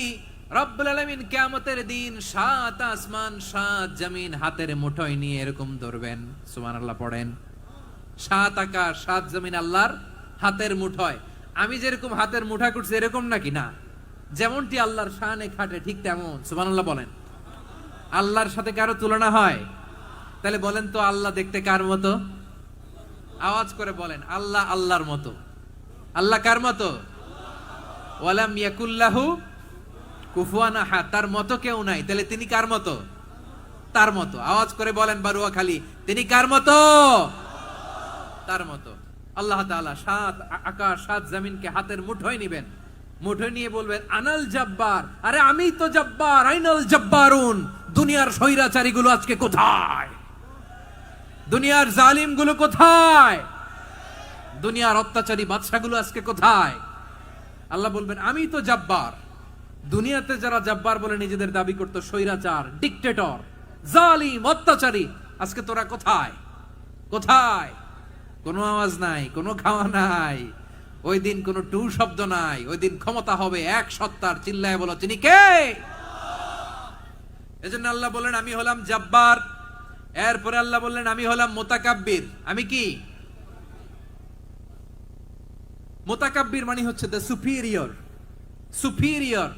রব্বুল আলামিন কিয়ামতের দিন সাত আসমান সাত জমিন হাতের মুঠোয় নিয়ে এরকম ধরবেন। সুবহানাল্লাহ পড়েন। সাত আকাশ সাত জমিন আল্লাহর হাতের মুঠোয়। আমি যেরকম হাতের মুঠা করছি এরকম নাকি? না, যেমনটি আল্লাহর শানে খাটে ঠিক তেমন। সুবহানাল্লাহ বলেন। আল্লাহর সাথে কারো তুলনা হয়? তাহলে বলেন তো আল্লাহ দেখতে কার মতো? আওয়াজ করে বলেন আল্লাহ আল্লাহর মতো। আল্লাহ কার মতো? ওয়ালাম ইয়াকুল্লাহু কুফুয়ান আহাদ, তার মতো কেউ নাই। তাহলে তিনি কার মতো? তার মতো। আওয়াজ করে বলেন বারুয়াখালী, তিনি কার মতো? তার মতো। আল্লাহ তাআলা সাত আকাশ সাত জমিনকে হাতের মুঠোয় নিবেন, মুঠোয় নিয়ে বলবেন আনাল জব্বার। আরে আমি তো জব্বার, আইনাল জব্বারুন। দুনিয়ার স্বৈরাচারী গুলো আজকে কোথায়? দুনিয়ার জালিম গুলো কোথায়? দুনিয়ার অত্যাচারী বাদশাগুলো আজকে কোথায়? আল্লাহ বলবেন আমি তো জব্বার। দুনিয়াতে যারা জব্বার বলে নিজেদের দাবি করতো, স্বৈরাচার, ডিক্টেটর, জালিম, অত্যাচারী, আজকে তোরা কোথায়? কোথায়? কোনো আওয়াজ নাই, কোনো খাওয়া নাই, ওই দিন কোনো টু শব্দ নাই। ওই দিন ক্ষমতা হবে এক সত্তার। চিল্লায় বলো তিনি কে? এজন্য আল্লাহ বললেন আমি হলাম জব্বার। এরপরে আল্লাহ বললেন আমি হলাম মুতাকাব্বির। আমি কি? মুতাকাব্বির মানে হচ্ছে দ্য সুপিরিয়র। সুপিরিয়র,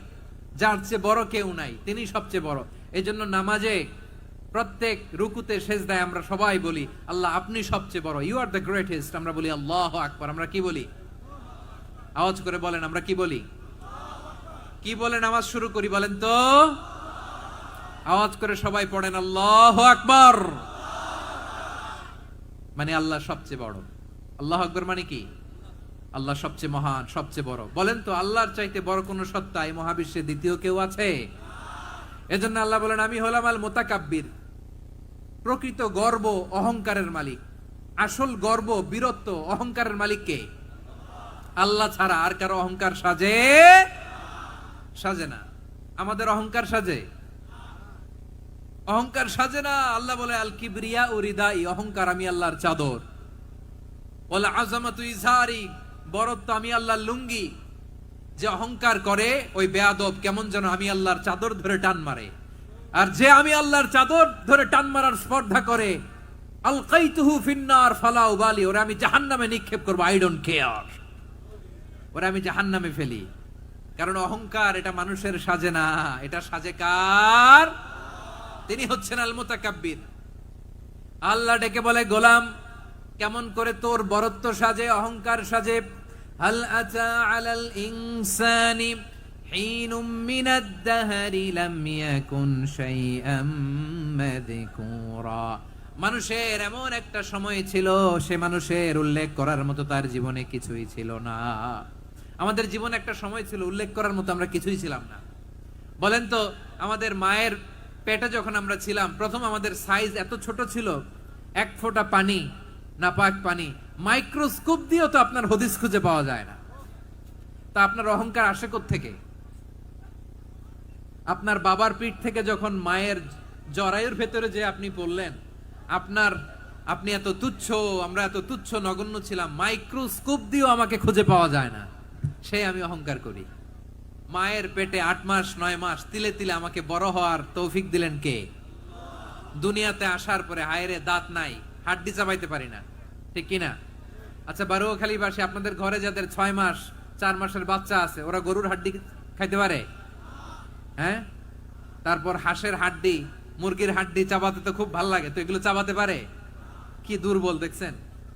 যার চেয়ে বড় কেউ নাই, তিনি সবচেয়ে বড়। এজন্য নামাজে প্রত্যেক রুকুতে সেজদায় আমরা সবাই বলি আল্লাহ আপনি সবচেয়ে বড়, ইউ আর দ্য গ্রেটেস্ট। আমরা বলি আল্লাহু আকবার। আমরা কি বলি? আওয়াজ করে বলেন আমরা কি বলি? কি বলে নামাজ শুরু করি বলেন তো? আওয়াজ করে সবাই পড়েন আল্লাহু আকবার। মানে আল্লাহ সবচেয়ে বড়। আল্লাহু আকবার মানে কি? আল্লাহ সবচেয়ে মহান, সবচেয়ে বড়। বলেন তো আল্লাহর চাইতে বড় কোন সত্তা এই মহাবিশ্বে দ্বিতীয় কেউ আছে? এজন্য আল্লাহ বলেন আমি হলাম আল মুতাকাব্বির। প্রকৃত গর্ব অহংকারের মালিক, আসল গর্ব বীরত্ব অহংকারের মালিক কে? আল্লাহ ছাড়া আর কারো অহংকার সাজে? সাজে না। আমাদের অহংকার সাজে? অহংকার সাজে না। আল্লাহ বলে আল কিবরিয়া উরিদাই, অহংকার আমি আল্লাহর চাদর। ওয়াল আযামাতু ইজহারি, বড়ত্ব আমি আল্লাহর লুঙ্গি। যে অহংকার করে ওই বেয়াদব কেমন যেন আমি আল্লাহর চাদর ধরে টান মারে। আর যে আমি আল্লাহর চাদর ধরে টান মারার স্পর্ধা করে, আলকাইতুহু ফিন্নার ফালা উবালি, ওরা আমি জাহান্নামে নিক্ষেপ করব, আই ডোন্ট কেয়ার। ওরা আমি জাহান্নামে ফেলি। কারণ অহংকার এটা মানুষের সাজে না, এটা সাজে কার? তিনি হচ্ছেন আল মুতাকাব্বির। আল্লাহ ডেকে বলে গোলাম কেমন করে তোর বরত্ব সাজে, অহংকার সাজে? হাল আতা আলাল ইনসানি হিনুম মিনাদ দাহরি লাম ইয়াকুন শাইআম মাযকুরা। মানুষের এমন একটা সময় ছিল, সে মানুষের উল্লেখ করার মতো তার জীবনে কিছুই ছিল না। আমাদের জীবনে একটা সময় ছিল উল্লেখ করার মতো আমরা কিছুই ছিলাম না। বলেন তো আমাদের মায়ের পেটে যখন আমরা ছিলাম, প্রথম আমাদের সাইজ এত ছোট ছিল এক ফোঁটা পানি, নাপাক পানি, মাইক্রোস্কোপ দিয়েও তো আপনার হদিস খুঁজে পাওয়া যায় না। তা আপনার অহংকার আসে থেকে? আপনার বাবার পিঠ থেকে যখন মায়ের জরায়ুর ভেতরে যে আপনি পড়লেন, আপনি এত তুচ্ছ, আমরা এত তুচ্ছ নগণ্য ছিলাম, মাইক্রোস্কোপ দিয়েও আমাকে খুঁজে পাওয়া যায় না, সে আমি অহংকার করি। মায়ের পেটে 8 মাস 9 মাস তিলে তিলে আমাকে বড় হওয়ার তৌফিক দিলেন কে? দুনিয়াতে আসার পরে হায়রে দাঁত নাই, হাড্ডি চাবাইতে পারি না, ঠিক কিনা? আচ্ছা, বারুয়াখালীবাসী, আপনাদের ঘরে যাদের 6 মাস 4 মাসের বাচ্চা আছে, ওরা গরুর হাড্ডি খাইতে পারে? হ্যাঁ। তারপর হাঁসের হাড্ডি, মুরগির হাড্ডি চাবাতে তো খুব ভালো লাগে, তো এগুলো চাবাতে পারে? কি দুর্বল দেখছেন,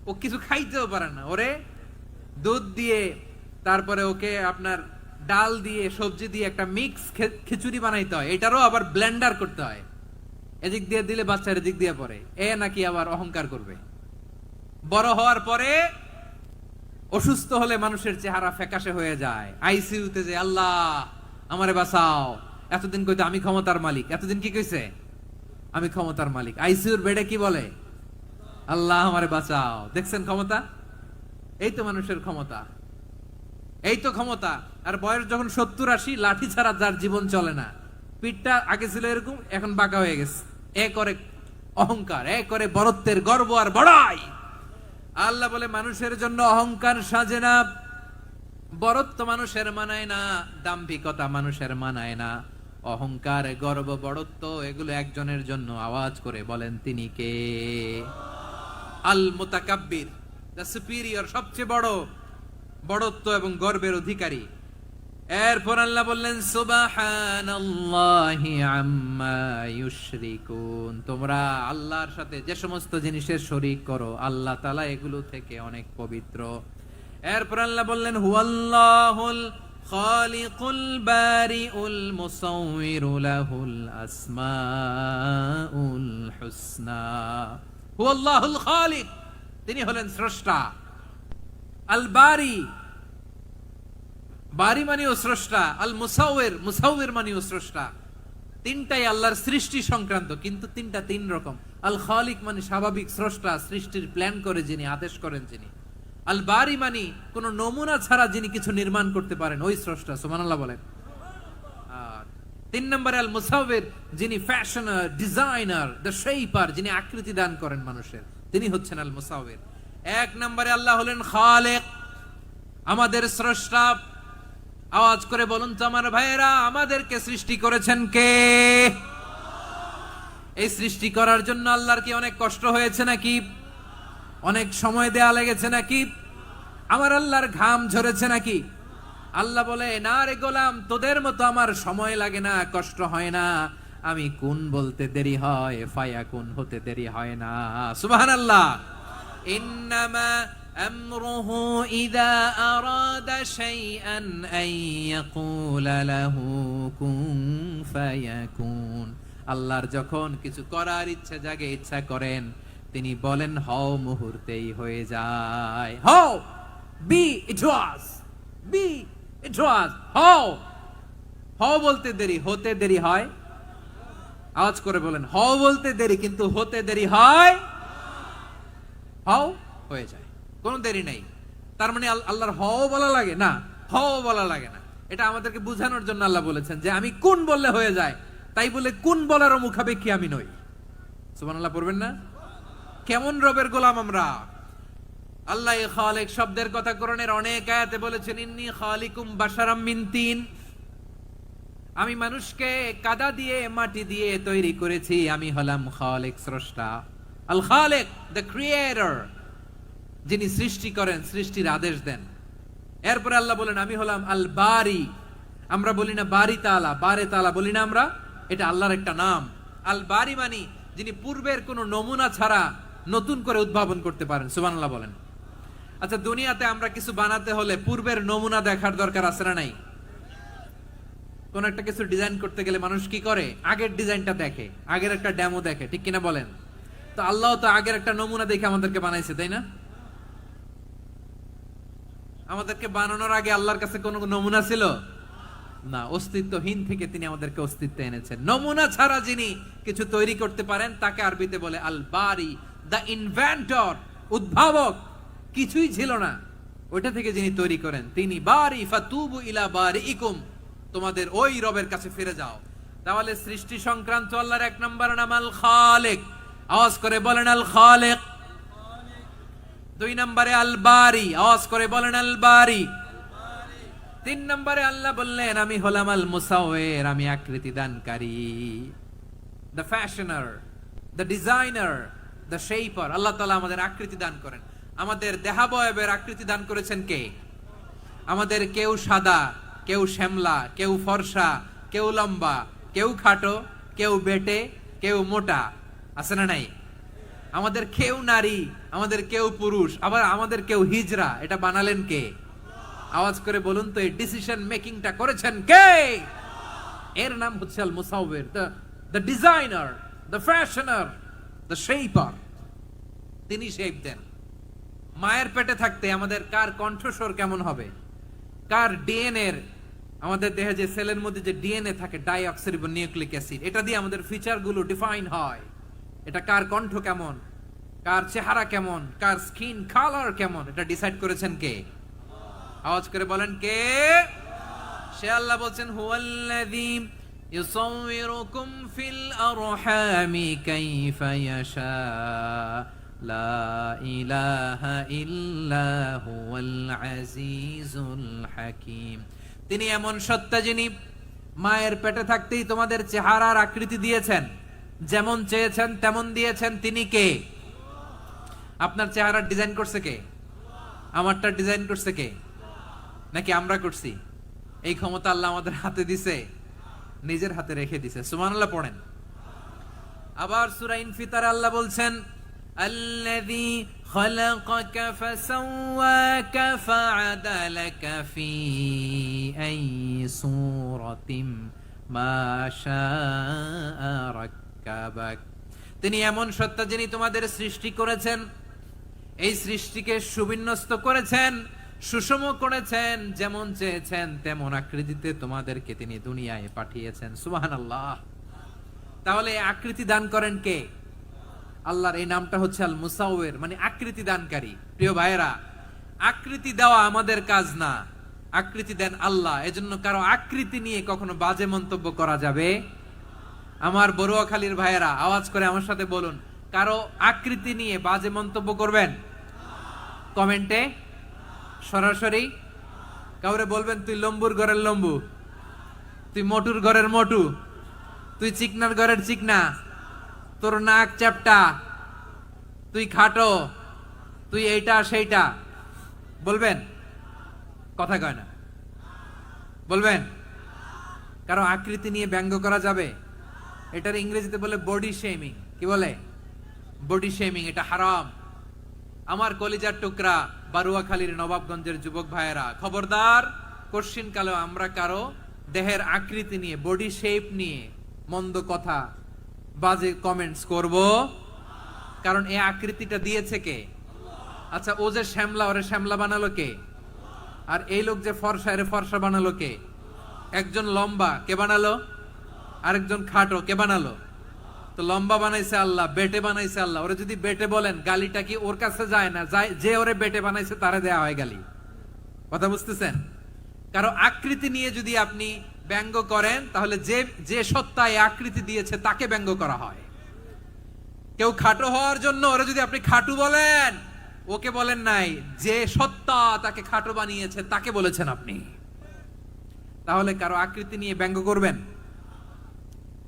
ও কিছু খাইতেও পারে না। ওরে দুধ দিয়ে, তারপরে ওকে আপনার ডাল দিয়ে, সবজি দিয়ে একটা মিক্স খিচুড়ি বানাইতে হয়, এটারও আবার ব্লেন্ডার করতে হয়, এদিক দিয়ে দিলে বাচ্চার এদিক দিয়ে পড়ে। এ নাকি আবার অহংকার করবে। বড় হওয়ার পরে অসুস্থ হলে মানুষের চেহারা ফ্যাকাশে হয়ে যায়, আইসিইউতে যে আল্লাহ আমারে বাঁচাও, এতদিন কইতো আমি ক্ষমতার মালিক, এতদিন কি কইছে? আমি ক্ষমতার মালিক। আইসিইউর বেডে কি বলে? আল্লাহ আমারে বাঁচাও। দেখছেন ক্ষমতা? এই তো মানুষের ক্ষমতা, এই তো ক্ষমতা। আর বয়স যখন 70-80, লাঠি ছাড়া যার জীবন চলে না, পিঠটা আগে ছিল এরকম, এখন বাঁকা হয়ে গেছে। এ করে অহংকার, এ করে বড়ত্বের গর্ব আর বড়াই। আল্লাহ বলে মানুষের জন্য অহংকার সাজে না, বড়ত্ব মানুষের মানায় না, দাম্ভিকতা মানুষের মানায় না, অহংকার গর্ব বড়ত্ব এগুলো একজনের জন্য। আওয়াজ করে বলেন তিনি কে? আল মুতাকাব্বির, দ্য সুপিরিয়র, সবচেয়ে বড় বড়ত্ব এবং গর্বের অধিকারী। এরপর আল্লাহ বললেন সুবহানাল্লাহি আম্মা ইউশরিকুন, তোমরা আল্লাহর সাথে যে সমস্ত জিনিসের শরীক করো, আল্লাহ তাআলা এগুলো থেকে অনেক পবিত্র। এরপর আল্লাহ বললেন হুয়াল্লাহুল খালিকুল বারিউল মুসাউউইরু লাহুল আসমাউল হুসনা। হুয়াল্লাহুল খালিক, তিনি হলেন স্রষ্টা। আল বারি, বারি মানেও স্রষ্টা। আল মুসাউইর, মুসাউইর মানেও স্রষ্টা। তিনটাই আল্লাহর সৃষ্টি সংক্রান্ত, কিন্তু তিনটা তিন রকম। আল খালিক মানে স্বাভাবিক স্রষ্টা, সৃষ্টির প্ল্যান করে যিনি, আদেশ করেন যিনি। আল বারি মানে কোন নমুনা ছাড়া যিনি কিছু নির্মাণ করতে পারেন, ওই স্রষ্টা। সুবহানাল্লাহ বলেন। আর 3 নম্বরে আল মুসাউইর, যিনি ফ্যাশনার, ডিজাইনার, দ্য শেপার, যিনি আকৃতি দান করেন মানুষের, তিনি হচ্ছেন আল মুসাউইর। 1 নম্বরে আল্লাহ হলেন খালিক, আমাদের স্রষ্টা। আওয়াজ করে বলুন তো আমার ভাইয়েরা, আমাদেরকে সৃষ্টি করেছেন কে? এই সৃষ্টি করার জন্য আল্লাহর কি অনেক কষ্ট হয়েছে নাকি? অনেক সময় দেয়া লেগেছে নাকি? আমার আল্লাহর ঘাম ঝরেছে নাকি? আল্লাহ বলে না রে গোলাম, তোদের মতো আমার সময় লাগে না, কষ্ট হয় না। আমি কোন বলতে দেরি হয়, ফায়াকুন হতে দেরি হয় না। সুবহানাল্লাহ। ইন্নামা আমরুহু ইযা আরাদা শাইআন আন ইয়াকুলা লাহু কুন ফায়াকুন। আল্লাহর যখন কিছু করার ইচ্ছা জাগে, ইচ্ছা করেন, তিনি বলেন হও, মুহূর্তেই হয়ে যায়। হও, বি ইট ওয়াজ, বি ইট ওয়াজ। হও, হও বলতে দেরি, হতে দেরি হয়। আওয়াজ করে বলেন, হও বলতে দেরি, কিন্তু হতে দেরি হয়। হও হয়ে যায়, কোনো দেরি নাই। তার মানে আল্লাহর হও বলা লাগে না, হও বলা লাগে না। এটা আমাদেরকে বোঝানোর জন্য আল্লাহ বলেছেন যে আমি কোন বললে হয়ে যায়, তাই বলে কোন বলারও মুখাপেক্ষী আমি নই। সুবহানাল্লাহ পড়বেন না? কেমন রবের গোলাম আমরা। আল্লাহ খালিক শব্দের কথা কোরআনের অনেক আয়াতে বলেছেন, ইন্নী খালিকুম বাশারাম মিন তিন, আমি মানুষকে কাদা দিয়ে, মাটি দিয়ে তৈরি করেছি, আমি হলাম খালিক, স্রষ্টা। আল খালিক, দ্য ক্রিয়েটর, যিনি সৃষ্টি করেন, সৃষ্টির আদেশ দেন। এরপরে আল্লাহ বলেন আমি হলাম আল বারি। আমরা বলি না বারি তাআলা, বারে তাআলা বলি না আমরা, এটা আল্লাহর একটা নাম। আল বারি মানে যিনি পূর্বের কোন নমুনা ছাড়া নতুন করে উদ্ভাবন করতে পারেন। সুবহানাল্লাহ বলেন। আচ্ছা, দুনিয়াতে আমরা কিছু বানাতে হলে পূর্বের নমুনা দেখার দরকার আছে না নাই? কোন একটা কিছু ডিজাইন করতে গেলে মানুষ কি করে? আগের ডিজাইনটা দেখে, আগের একটা ডেমো দেখে, ঠিক কিনা বলেন? তো আল্লাহ তো আগের একটা নমুনা দেখে আমাদেরকে বানাইছে, তাই না? আমাদেরকে বানানোর আগে আল্লাহর কাছে কোনো নমুনা ছিল না, অস্তিত্বহীন থেকে তিনি আমাদেরকে অস্তিত্বে এনেছেন। নমুনা ছাড়া যিনি কিছু তৈরি করতে পারেন তাকে আরবিতে বলে আল বারি, দ্য ইনভেন্টর, উদ্ভাবক, কিছুই ছিল না, ওইটা থেকে যিনি তৈরি করেন তিনি। বারি ফাতুবু ইলা বারিইকুম, তোমাদের ওই রবের কাছে ফিরে যাও। তাহলে সৃষ্টি সংক্রান্ত আল্লাহর এক নম্বর নাম আল খালিক, আওয়াজ করে বলেন আল খালিক। দুই নম্বরে আল বারি, আওয়াজ করে বলেন আল বারি। তিন নম্বরে আল্লাহ বললেন আমি হলাম আল মুসাওয়ির, আমি আকৃতি দানকারী, the fashioner, the designer, the shaper. আল্লাহ তাআলা আমাদের আকৃতি দান করেন। আমাদের দেহাবয়বের আকৃতি দান করেছেন কে? আমাদের কেউ সাদা, কেউ শ্যামলা, কেউ ফর্সা, কেউ লম্বা, কেউ খাটো, কেউ বেটে, কেউ মোটা, আছে না নাই? আমাদের কেউ নারী, আমাদের কেউ পুরুষ, আবার আমাদের কেউ হিজড়া। এটা বানালেন কে? আওয়াজ করে বলুন তো, এই ডিসিশন মেকিংটা করেছেন কে? এর নাম হচ্ছে আল মুসাওয়ির, the designer, the fashioner, the shaper. তিনি শেপ দেন। মায়ের পেটে থাকতে আমাদের কার কণ্ঠস্বর কেমন হবে, কার ডিএনএ, আমাদের দেহে যে সেলের মধ্যে যে ডিএনএ থাকে, ডাইঅক্সিরিবোনিউক্লিক অ্যাসিড, এটা দিয়ে আমাদের ফিচার গুলো ডিফাইন হয়। এটা কার কণ্ঠ কেমন, কার চেহারা কেমন, কার স্কিন কালার কেমন, এটা ডিসাইড করেছেন কে? আওয়াজ করে বলেন কে? সে আল্লাহ বলছেন হুয়াল্লাযী ইউসাউবিরুকুম ফিল আরহামি কাইফা ইয়াশা লা ইলাহা ইল্লা হুয়াল আজিজুল হাকীম। তিনি এমন সত্তা যিনি মায়ের পেটে থাকতেই তোমাদের চেহারার আকৃতি দিয়েছেন, যেমন চেয়েছেন তেমন দিয়েছেন। তিনি কে? আপনার চেহারার ডিজাইন করছে কে? আমারটা ডিজাইন করছে কে? নাকি আমরা করছি? এই ক্ষমতা আল্লাহ আমাদের হাতে দিছে, নিজের হাতে রেখে দিছে। সুবহানাল্লাহ পড়েন। আবার সূরা ইনফিতার আল্লাহ বলছেন আল্লাযী খালাকাকা ফাসাওয়াকা ফাআদালাকা ফি আইয়ি সূরাতিন মা শাআ রাক্কাবাক। তিনি এমন সত্তা যিনি তোমাদের সৃষ্টি করেছেন, এই সৃষ্টিকে সুবিন্যস্ত করেছেন, সুষম করেছেন, যেমন চেয়েছেন তেমন আকৃতিতে তোমাদেরকে তিনি দুনিয়ায় পাঠিয়েছেন। সুবহানাল্লাহ। তাহলে আকৃতি দান করেন কে? আল্লাহর এই নামটা হচ্ছে আল মুসাওয়ির, মানে আকৃতি দানকারী। প্রিয় ভাইয়েরা, আকৃতি দেওয়া আমাদের কাজ না, আকৃতি দেন আল্লাহ। এজন্য কারো আকৃতি নিয়ে কখনো বাজে মন্তব্য করা যাবে? আমার বড়ুয়াখালীর ভাইয়েরা আওয়াজ করে আমার সাথে বলুন, কারো আকৃতি নিয়ে বাজে মন্তব্য করবেন? কমেন্টে সরাসরি কাউরে বলবেন তুই লম্বুর ঘরের লম্বু, তুই মোটুর ঘরের মোটু, তুই চিকনার ঘরের চিকনা, তোর নাক চ্যাপটা, তুই খাটো, তুই এইটা সেইটা বলবেন? কথা কয় না, বলবেন? কারো আকৃতি নিয়ে ব্যঙ্গ করা যাবে? এটার ইংরেজিতে বলে বডি শেমিং। কি বলে? Body shaming. এটা হারাম। আমার কলিজার টুকরা বারুয়াখালীর নবাবগঞ্জের যুবক ভাইয়েরা, খবরদার, কোশ্চিন কালেও আমরা কারো দেহের আকৃতি নিয়ে, বডি শেপ নিয়ে মন্দ কথা, বাজে কমেন্টস করব। কারণ এই আকৃতিটা দিয়েছে কে? আচ্ছা, ও যে শ্যামলা, ওরে শ্যামলা বানালো কে? আর এই লোক যে ফর্সা, এরে ফর্সা বানালো কে? একজন লম্বা, কে বানালো? আরেকজন খাটো, কে বানালো? তো লম্বা বানাইছে আল্লাহ, বেটে বানাইছে আল্লাহ। ওরে যদি বেটে বলেন, গালিটা কি ওর কাছে যায় না? যায়। যে ওরে বেটে বানাইছে তারে দেয়া হয় গালি। কথা বুঝতেছেন? কারো আকৃতি নিয়ে যদি আপনি ব্যঙ্গ করেন, তাহলে যে যে সত্তা এই আকৃতি দিয়েছে তাকে ব্যঙ্গ করা হয়। কেউ খাটো হওয়ার জন্য ওরে যদি আপনি খাটু বলেন, ওকে বলেন নাই, যে সত্তা তাকে খাটো বানিয়েছে তাকে বলেছেন আপনি। তাহলে কারো আকৃতি নিয়ে ব্যঙ্গ করবেন?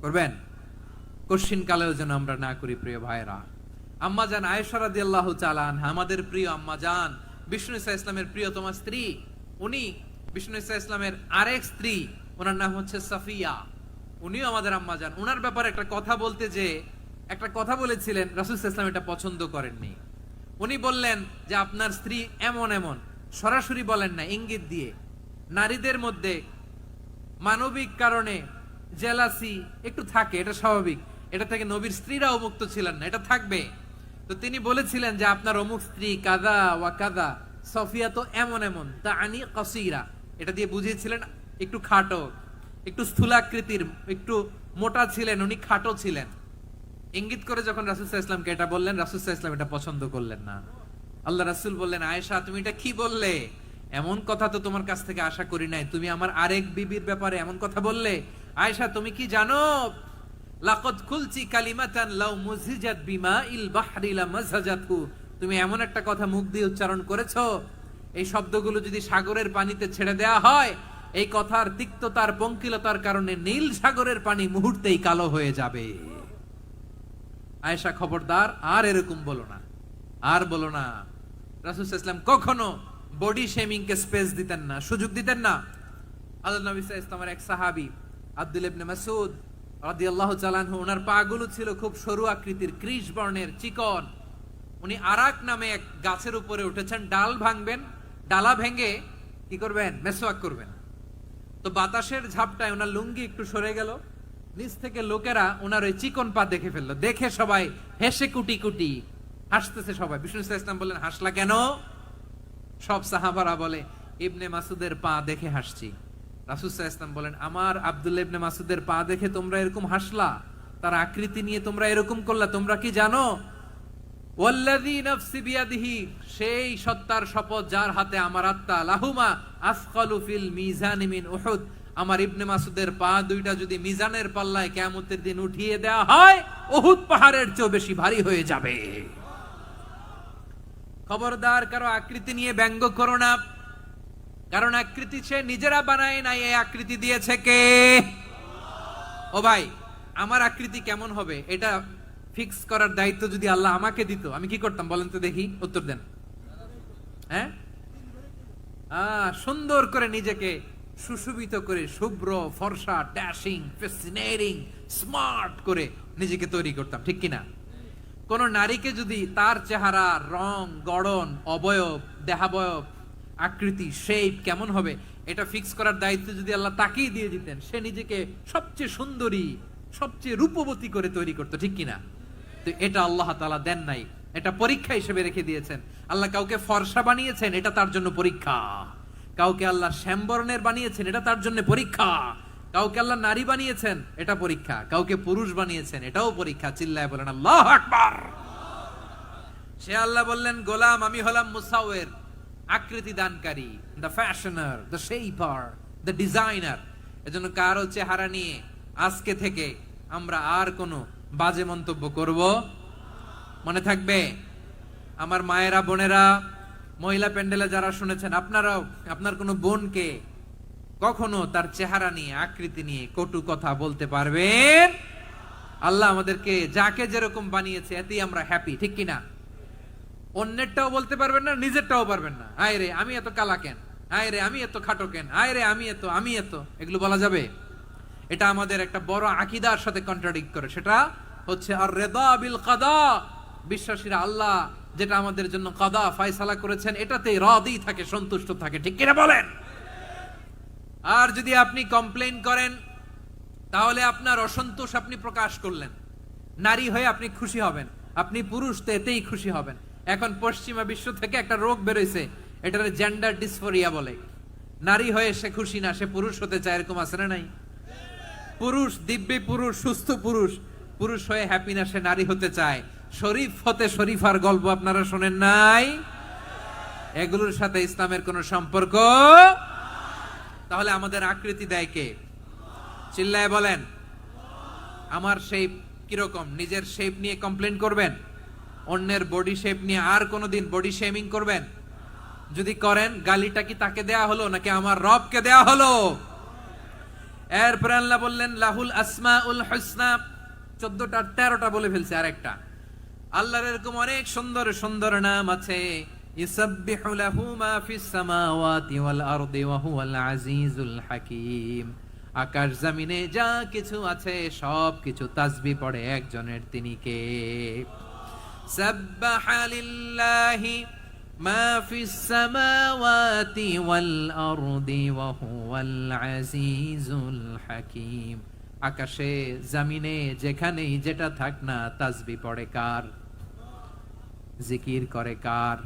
করবেন? কোশ্চিন কালেও যেন আমরা না করি। প্রিয় ভাইরা, আম্মা জান আয়েশা রাদিয়াল্লাহু তাআলা আনহা, আমাদের প্রিয় আম্মা জান, বিষ্ণু ইসা ইসলামের প্রিয়তমা স্ত্রী, উনি বিষ্ণু ইসা ইসলামের আরেক স্ত্রী, ওনার নাম হচ্ছে সাফিয়া, উনিও আমাদের আম্মা জান। ওনার ব্যাপারে একটা কথা বলতে যে একটা কথা বলেছিলেন, রাসূল সাল্লাল্লাহু আলাইহি ওয়াসাল্লাম এটা পছন্দ করেননি। উনি বললেন যে আপনার স্ত্রী এমন এমন, সরাসরি বলেন না, ইঙ্গিত দিয়ে। নারীদের মধ্যে মানবিক কারণে জেলাসি একটু থাকে, এটা স্বাভাবিক। এটা থেকে নবীর স্ত্রীরাও মুক্ত ছিলেন না, এটা থাকবে। তো তিনি বলেছিলেন যে আপনার অমুক স্ত্রী কাদা ওয়া কাদা, সফিয়া তো এমন এমন, তা আনি কাসীরা, এটা দিয়ে বুঝিয়েছিলেন একটু খাটো, একটু স্থূলাকৃতির, একটু মোটা ছিলেন, উনি খাটো ছিলেন। ইঙ্গিত করে যখন রাসূল সাল্লাল্লাহু আলাইহি ওয়াসাল্লামকে এটা বললেন, রাসূল সাল্লাল্লাহু আলাইহি ওয়াসাল্লাম এটা পছন্দ করলেন না। আল্লাহ রাসূল বললেন, আয়েশা তুমি এটা কি বললে? এমন কথা তো তোমার কাছ থেকে আশা করি নাই, তুমি আমার আরেক বিবির ব্যাপারে এমন কথা বললে। আয়েশা তুমি কি জানো, লাকাদ কুলতি কালিমাতান লাউ মুজিজাত বিমাইল বাহরি লামাজাজাতহু, তুমি এমন একটা কথা মুখ দিয়ে উচ্চারণ করেছো, এই শব্দগুলো যদি সাগরের পানিতে ছেড়ে দেয়া হয়, এই কথার তিক্ততার পঙ্কিলতার কারণে নীল সাগরের পানি মুহূর্তেই কালো হয়ে যাবে। আয়েশা খবরদার, আর এরকম বলো না, আর বলো না। রাসূল সাল্লাল্লাহু আলাইহি ওয়াসাল্লাম কখনো বডি শেমিং কে স্পেস দিতেন না, সুযোগ দিতেন না। আল্লাহর নবী সাল্লাল্লাহু আলাইহি ওয়াসাল্লামের এক সাহাবী আব্দুল ইবনে মাসউদ রাদিয়াল্লাহু তাআলা আনহু, ওনার পাগুলো ছিল খুব সরু আকৃতির, কৃষ বর্ণের, চিকন। উনি আরাক নামে এক গাছের উপরে উঠেছেন, ডাল ভাঙবেন, ডালা ভেঙে কি করবেন, মেসওয়াক করবেন। তো বাতাসের ঝাপটায় ওনার লুঙ্গি একটু সরে গেল, নিচ থেকে লোকেরা ওনার ওই চিকন পা দেখে ফেললো, দেখে সবাই হেসে কুটি কুটি হাসতেছে সবাই। বিষ্ণু সাল্লাল্লাহু আলাইহি ওয়াসাল্লাম বললেন, হাসলা কেন? সব সাহাবারা বলে, ইবনে মাসুদের পা দেখে হাসছি। রাসূল সাল্লাল্লাহু আলাইহি ওয়াসাল্লাম বলেন, আমার আব্দুল্লাহ ইবনে মাসুদের পা দেখে তোমরা এরকম হাসলা, তার আকৃতি নিয়ে তোমরা এরকম করলা, তোমরা কি জানো? ওয়াল্লাযী নাফসি বিয়াদিহি, সেই সত্তার শপথ যার হাতে আমার আত্মা, লাহুমা আসকালু ফিল মিজানি মিন উহুদ, আমার ইবনে মাসুদের পা দুইটা যদি মিজানের পাল্লায় কিয়ামতের দিন উঠিয়ে দেওয়া হয়, উহুদ পাহাড়ের চেয়ে বেশি ভারী হয়ে যাবে। খবরদার, কারো আকৃতি নিয়ে ব্যঙ্গ করো না, কারণ আকৃতি সে নিজেরা বানায় নাই, এই আকৃতি দিয়েছে কে? ও ভাই, আমার আকৃতি কেমন হবে এটা ফিক্স করার দায়িত্ব যদি আল্লাহ আমাকে দিত, আমি কি করতাম বলেন তো দেখি, উত্তর দেন। হ্যাঁ, সুন্দর করে নিজেকে সুশোভিত করে, শুভ্র ফর্সা, ড্যাশিং, ফ্যাসিনেটিং, স্মার্ট করে নিজেকে তৈরি করতাম, ঠিক কিনা? কোন নারীকে যদি তার চেহারা, রং, গড়ন, অবয়ব, দেহাবয়ব, আকৃতি, শেপ কেমন হবে এটা ফিক্স করার দায়িত্ব যদি আল্লাহ তাকেই দিয়ে দিতেন, সে নিজেকে সবচেয়ে সুন্দরী, সবচেয়ে রূপবতী করে তৈরি করতো, ঠিক কিনা? তো এটা আল্লাহ তাআলা দেন নাই, এটা পরীক্ষা হিসেবে রেখে দিয়েছেন। আল্লাহ কাউকে ফর্সা বানিয়েছেন, এটা তার জন্য পরীক্ষা। কাউকে আল্লাহ শ্যামবর্ণের বানিয়েছেন, এটা তার জন্য পরীক্ষা। কাউকে আল্লাহ নারী বানিয়েছেন, এটা পরীক্ষা। কাউকে পুরুষ বানিয়েছেন, এটাও পরীক্ষা। চিল্লায় বলেন আল্লাহু আকবার। সে আল্লাহ বললেন, গোলাম আমি হলাম মুসাওয়ির, আকৃতি দানকারী, the fashioner, the shaper, the designer. এজন্য কারো চেহারা নিয়ে আজকে থেকে আমরা আর কোনো বাজে মন্তব্য করব মনে থাকবে। আমার মায়েরা, বোনেরা, মহিলা প্যান্ডেলে যারা শুনেছেন, আপনারাও আপনার কোনো বোনকে কখনো তার চেহারা নিয়ে, আকৃতি নিয়ে কটু কথা বলতে পারবেন? আল্লাহ আমাদেরকে যাকে যেরকম বানিয়েছে এতেই আমরা হ্যাপি, ঠিক কিনা? অন্যেরটাও বলতে পারবেন না, নিজেরটাও পারবেন না। আয় রে আমি এত কালা কেন, আয় রে আমি এত খাটো কেন, আয় রে আমি এত, এগুলো বলা যাবে? এটা আমাদের একটা বড় আকীদার সাথে কন্ট্রাডিক্ট করে। সেটা হচ্ছে আর রিদা বিল কাদা, বিশ্বাসীরা আল্লাহ যেটা আমাদের জন্য কাদা ফয়সালা করেছেন এটাতেই রাদি থাকে, সন্তুষ্ট থাকে, ঠিক কিনা বলেন? আর যদি আপনি কমপ্লেইন করেন তাহলে আপনার অসন্তোষ আপনি প্রকাশ করলেন। নারী হয়ে আপনি খুশি হবেন, আপনি পুরুষ তো এতেই খুশি হবেন। এখন পশ্চিমা বিশ্ব থেকে একটা রোগ বেরোইছে, এটার জেন্ডার ডিসফোরিয়া বলে। নারী হয়ে সে খুশি না, সে পুরুষ হতে চায়, এরকম আছে না নাই? পুরুষ, দিব্যি পুরুষ, সুস্থ পুরুষ, পুরুষ হয়ে হ্যাপি না, সে নারী হতে চায়। শরীফ হতে শরীফার গল্প আপনারা শোনেন নাই? এগুলোর সাথে ইসলামের কোনো সম্পর্ক। তাহলে আমাদের আকৃতি দেয় কে? চিল্লায় বলেন। আমার শেপ কিরকম, নিজের শেপ নিয়ে কমপ্লেন করবেন? অন্যের বডি শেপ নিয়ে আর কোনোদিন বডি শেমিং করবেন? যদি করেন, গালিটা কি তাকে দেয়া হলো নাকি আমার রবকে দেয়া হলো? এরপর আল্লাহ বললেন লাহুল আসমাউল হুসনা, 14টা 13টা বলে ফেলছে আরেকটা। আল্লাহর এরকম অনেক সুন্দর সুন্দর নাম আছে। ইসাব্বিহু লাহু মা ফিস সামাওয়াতি ওয়াল আরদি ওয়া হুয়াল আজিজুল হাকীম। আকাশ জমিনে যা কিছু আছে সব কিছু তাসবিহ পড়ে একজনের, তিনি কে? সাব্বাহা লিল্লাহি মা ফিস সামাওয়াতি ওয়াল আরদি ওয়া হুয়াল আজিজুল হাকীম। আকাশে জমিনে যেখানেই যেটা থাক না, তাসবিহ পড়ে কার? জিকির করে কার?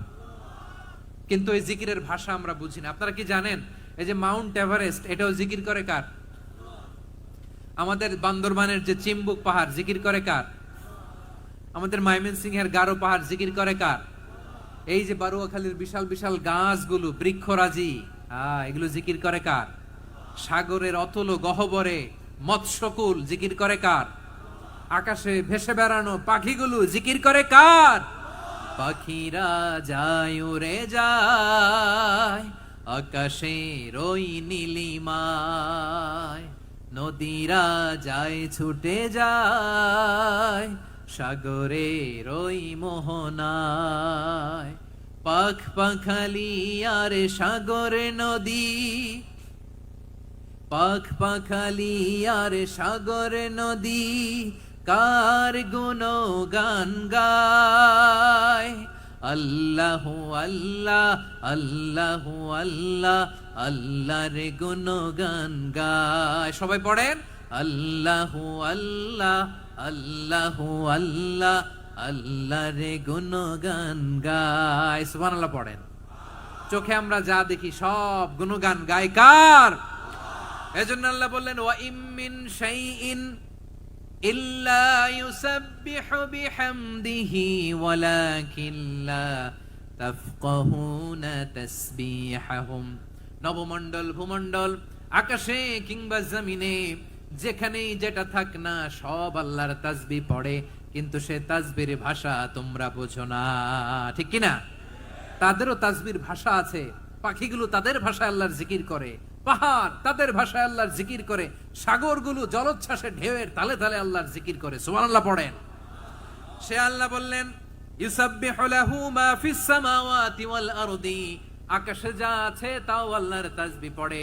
কিন্তু এই জিকিরের ভাষা আমরা বুঝি না। আপনারা কি জানেন এই যে মাউন্ট এভারেস্ট, এটাও জিকির করে কার? আমাদের বান্দরবানের যে চিম্বুক পাহাড়, জিকির করে কার? আমাদের ময়মনসিংহের গারো পাহাড় জিকির করে কার? এই যে বারুয়াখালীর বিশাল বিশাল গাছগুলো, বৃক্ষরাজি, এগুলো জিকির করে কার? সাগরের অতল গহ্বরে মৎস্যকুল জিকির করে কার? আকাশে ভেসে বেড়ানো পাখিগুলো জিকির করে কার? পাখিরা যায় উড়ে যায় আকাশের ওই নীলিমায়, নদীরা যায় ছুটে যায় সাগরের ওই মোহনায়। পাখ পাখালি আর সাগর নদী, পাখ পাখালি আর সাগর নদী কার গুণগান গায়। আল্লাহু আল্লাহ আল্লাহু আল্লাহ আল্লাহর গুণগান গায়। সবাই পড়েন আল্লাহু আল্লাহ আল্লাহু আল্লাহ আল্লাহর গুণগান গায়। সুবহানাল্লাহ পড়েন। চোখে আমরা যা দেখি সব গুণগান গায় কার? এজন্য আল্লাহ বললেন ওয়া ইম মিন শাইইন ইল্লা ইউসাব্বিহু বিহামদিহি ওয়ালাকিন লা তাফকাহুনা তাসবিহাহুম। নবমণ্ডল, ভূমণ্ডল, আকাশে কিংবা জমিনে যেখানেই যেটা থাক না সব আল্লাহর তাসবিহ পড়ে, কিন্তু সে তাসবির ভাষা তোমরা বোঝো না, ঠিক কিনা? তাদেরও তাসবির ভাষা আছে। পাখিগুলো তাদের ভাষায় আল্লাহর জিকির করে, পাহাড় তাদের ভাষায় আল্লাহর জিকির করে, সাগরগুলো জলোচ্ছ্বাসে ঢেউয়ের তালে তালে আল্লাহর জিকির করে। সুবহানাল্লাহ পড়েন। সে আল্লাহ বললেন ইউসাব্বিহু লাহু মা ফিস সামাওয়াতি ওয়াল আরদি, আকাশে যা আছে তাও আল্লাহর তাসবিহ পড়ে,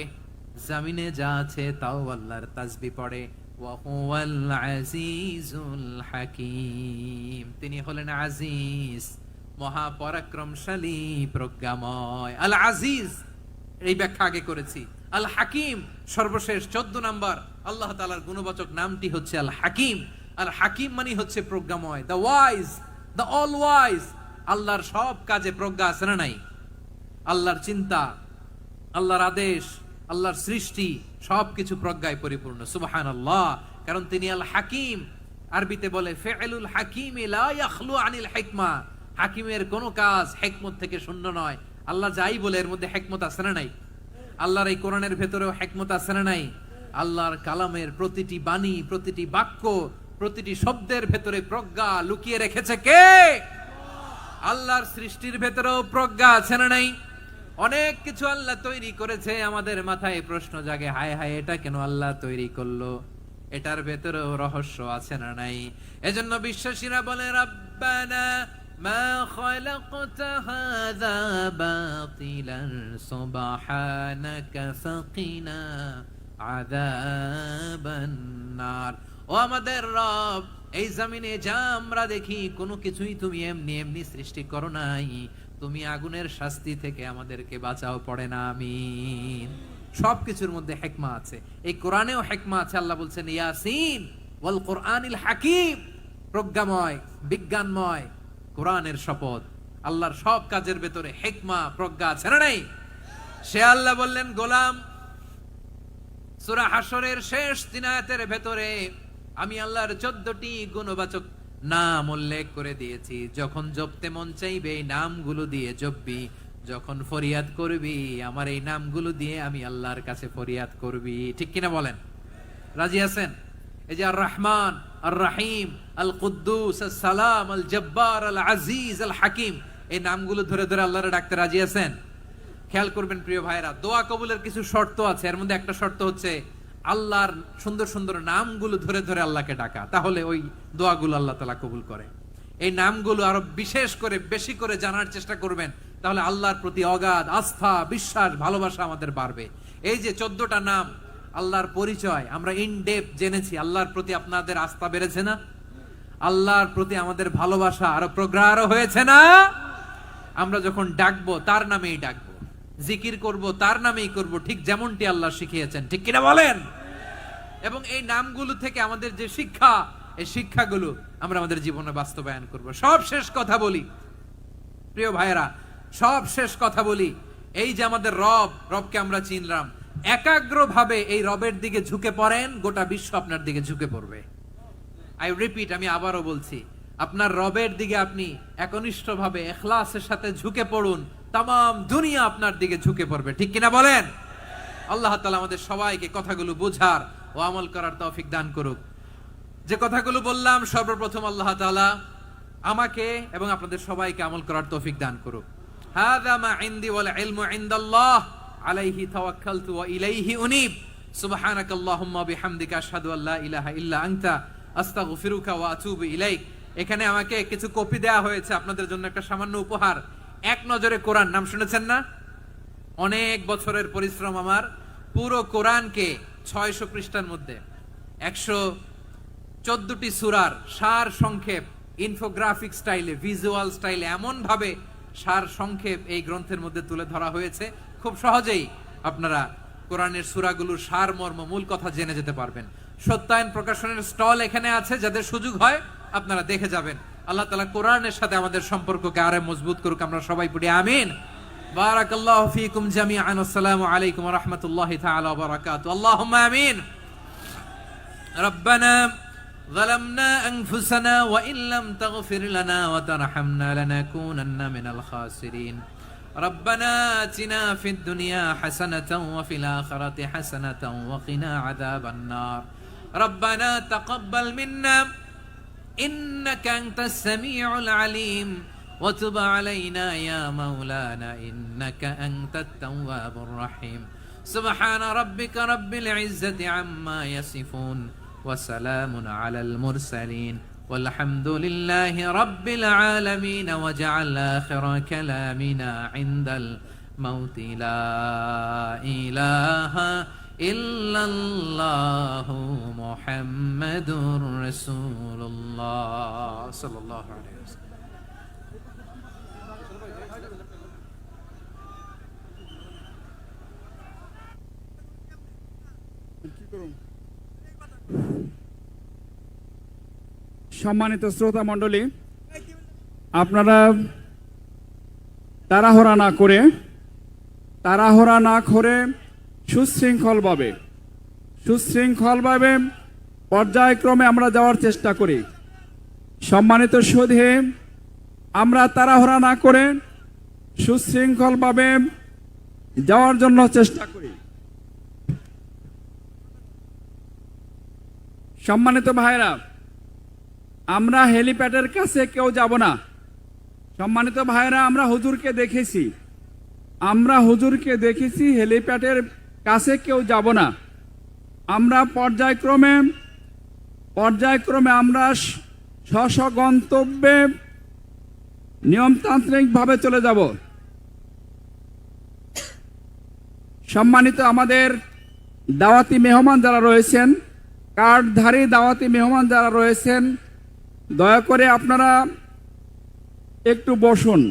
জমিনে যা আছে তাও আল্লাহর তাসবিহ পড়ে। ওয়া হুয়াল আজিজুল হাকীম, তিনি হলেন আজিজ, মহাপরাক্রমশালী, প্রজ্ঞাময়। আল আজিজ এই ব্যাখ্যা আগে করেছি। আল হাকিম সর্বশেষ 14 নাম্বার আল্লাহ তাআলার গুণবাচক নামটি হচ্ছে আল হাকিম। আল হাকিম মানে হচ্ছে প্রজ্ঞাময়, the wise, the all wise. আল্লাহর সব কাজে প্রজ্ঞা আছে না নাই? আল্লাহর চিন্তা, আল্লাহর আদেশ, আল্লাহর সৃষ্টি সবকিছু প্রজ্ঞায় পরিপূর্ণ। সুবহানাল্লাহ। কারণ তিনি আল হাকিম। আরবিতে বলে ফিআলুল হাকিম লা ইয়াখলু আনিল হিকমা, হাকিমের কোন কাজ হিকমত থেকে শূন্য নয়। আল্লাহ যাই বলে এর মধ্যে হিকমত আছে না নাই? আল্লাহর এই কোরআনের ভেতরেও হিকমত আছে না নাই? আল্লাহর কালামের প্রতিটি বাণী, প্রতিটি বাক্য, প্রতিটি শব্দের ভেতরে প্রজ্ঞা লুকিয়ে রেখেছে কে? আল্লাহর সৃষ্টির ভেতরেও প্রজ্ঞা আছে না নাই? অনেক কিছু আল্লাহ তৈরি করেছে, আমাদের মাথায় প্রশ্ন জাগে, হায় হায় এটা কেন আল্লাহ তৈরি করলো? এটার ভেতরেও রহস্য আছে না নাই? এজন্য বিশ্বাসীরা বলে রব্বানা মা খালাকতা হাযা বাতিলান সুবহানাকা ফাকিনা আযাবান নার। ও আমাদের রব, এই জমিনে যা আমরা দেখি কোনো কিছুই তুমি এমনি এমনি সৃষ্টি করো নাই, তুমি আগুনের শাস্তি থেকে আমাদেরকে বাঁচাও, পড়ে না আমিন। সবকিছুর মধ্যে হিকমা আছে, এই কোরআনেও হিকমা আছে। আল্লাহ বলছেন ইয়াসিন ওয়াল কোরআনিল হাকিম, প্রজ্ঞাময়, বিজ্ঞানময় কোরআনের শপথ। আল্লাহর সব কাজের ভেতরে হিকমা, প্রজ্ঞা আছে না নাই? সে আল্লাহ বললেন গোলাম, সূরা হাশরের শেষ 3 আয়াতের ভেতরে আমি আল্লাহর 14টি গুণবাচক নাম উল্লেখ করে দিয়েছি। যখন জপতে মন চাইবে এই নামগুলো দিয়ে জপবি, যখন ফরিয়াদ করবি আমার এই নামগুলো দিয়ে আমি আল্লাহর কাছে ফরিয়াদ করবি। ঠিক কিনা বলেন? রাজি আছেন? এই যে আর রহমান, আর রাহিম, আল কুদ্দুস, আস সালাম, আল জব্বার, আল আজিজ, আল হাকিম, এই নামগুলো ধরে ধরে আল্লাহর ডাকতে রাজি আছেন? খেয়াল করবেন প্রিয় ভাইরা, দোয়া কবুলের কিছু শর্ত আছে। এর মধ্যে একটা শর্ত হচ্ছে আল্লাহর সুন্দর সুন্দর নামগুলো ধরে ধরে আল্লাহকে ডাকা, তাহলে ওই দোয়াগুলো আল্লাহ তাআলা কবুল করে। এই নামগুলো আরো বিশেষ করে বেশি করে জানার চেষ্টা করবেন, তাহলে আল্লাহর প্রতি অগাধ আস্থা, বিশ্বাস, ভালোবাসা আমাদের বাড়বে। এই যে 14টা নাম আল্লাহর পরিচয় আমরা ইন ডেপথ জেনেছি, আল্লাহর প্রতি আপনাদের আস্থা বেড়েছে না? আল্লাহর প্রতি আমাদের ভালোবাসা আরো প্রগাঢ় হয়েছে না? আমরা যখন ডাকবো তার নামেই ডাকবো, জিকির করব তার নামেই করব, ঠিক যেমনটি আল্লাহ শিখিয়েছেন। ঠিক কিনা বলেন? এবং এই নামগুলো থেকে আমাদের যে শিক্ষা, এই শিক্ষাগুলো আমরা আমাদের জীবনে বাস্তবায়ন করব। সব শেষ কথা বলি প্রিয় ভাইয়েরা, সব শেষ কথা বলি, এই যে আমাদের রবকে আমরা চিনলাম, একাগ্রভাবে এই রবের দিকে ঝুঁকে পড়েন, গোটা বিশ্ব আপনার দিকে ঝুঁকে পড়বে। আই রিপিট, আমি আবারও বলছি, আপনার রবের দিকে আপনি একনিষ্ঠভাবে ইখলাসের সাথে ঝুঁকে পড়ুন, তাম দুনিয়া আপনার দিকে ঝুঁকে পড়বে। ঠিক কিনা বলেন? আল্লাহ তাআলা আমাদের সবাইকে কথাগুলো বোঝার ও আমল করার তৌফিক দান করুক। যে কথাগুলো বললাম, সর্বপ্রথম আল্লাহ তাআলা আমাকে এবং আপনাদের সবাইকে আমল করার তৌফিক দান করুক। হাযা মা ইনদি ওয়াল ইলমু ইনদাল্লাহ আলাইহি তাওয়াক্কালতু ওয়া ইলাইহি উনীব। সুবহানাকাল্লাহুম্মা বিহামদিকা আশহাদু আল্লা ইলাহা ইল্লা আনতা আস্তাগফিরুকা ওয়া আতুবু ইলাইক। এখানে আমাকে কিছু কপি দেওয়া হয়েছে আপনাদের জন্য, একটা সামান্য উপহার। এক নজরে কোরআন, নাম শুনেছেন না? অনেক বছরের পরিশ্রম আমার, পুরো কোরআনকে 600 পৃষ্ঠার মধ্যে 114টি সূরার সার সংক্ষেপ ইনফোগ্রাফিক স্টাইলে, ভিজুয়াল স্টাইলে এমন ভাবে সার সংক্ষেপ এই গ্রন্থের মধ্যে তুলে ধরা হয়েছে, খুব সহজেই আপনারা কোরআনের সূরাগুলোর সার মর্ম মূল কথা জেনে যেতে পারবেন। সত্যায়ন প্রকাশনের স্টল এখানে আছে, যাদের সুযোগ হয় আপনারা দেখে যাবেন। আল্লাহ তাআলা কোরআনের সাথে আমাদের সম্পর্ককে আরো মজবুত করুক, আমরা সবাই পড়ি আমিন। বারাকাল্লাহু ফীকুম জামিআন। আসসালামু আলাইকুম ওয়া রাহমাতুল্লাহি তাআলা ওয়া বারাকাতুহু। আল্লাহুম্মা আমিন। রব্বানা ظلمنا أنفسنا وإن لم تغفر لنا وترحمنا لنكونن من الخاسرين. ربنا آتنا في الدنيا حسنة وفي الآخرة حسنة وقنا عذاب النار. ربنا تقبل منا إنك أنت السميع العليم وتب علينا يا مولانا إنك أنت التواب الرحيم. سبحان ربك رب العزة عما يصفون وسلام على المرسلين والحمد لله رب العالمين. وجعل آخر كلامنا عند الموت لا إله إلا الله محمد رسول الله صلى الله عليه وسلم. সম্মানিত শ্রোতা মণ্ডলী, আপনারা তাড়াহুড়া না করে সুশৃঙ্খলভাবে পর্যায়ক্রমে আমরা যাওয়ার চেষ্টা করি। সম্মানিত সুধী, আমরা তাড়াহুড়া না করে সুশৃঙ্খলভাবে যাওয়ার জন্য চেষ্টা করি। সম্মানিত ভাইরা, আমরা হেলিপ্যাডের কাছে কেউ যাব না। সম্মানিত ভাইরা, আমরা হুজুরকে দেখেছি, হেলিপ্যাডের কাছে কেউ যাব না। আমরা পর্যায়ক্রমে আমরা স্ব গন্তব্যে নিয়মতান্ত্রিকভাবে চলে যাব। সম্মানিত আমাদের দাওয়াতি মেহমান যারা রয়েছেন, কার্ডধারী দাওয়াতি মেহমান যারা রয়েছেন, দয়া করে আপনারা একটু বসুন।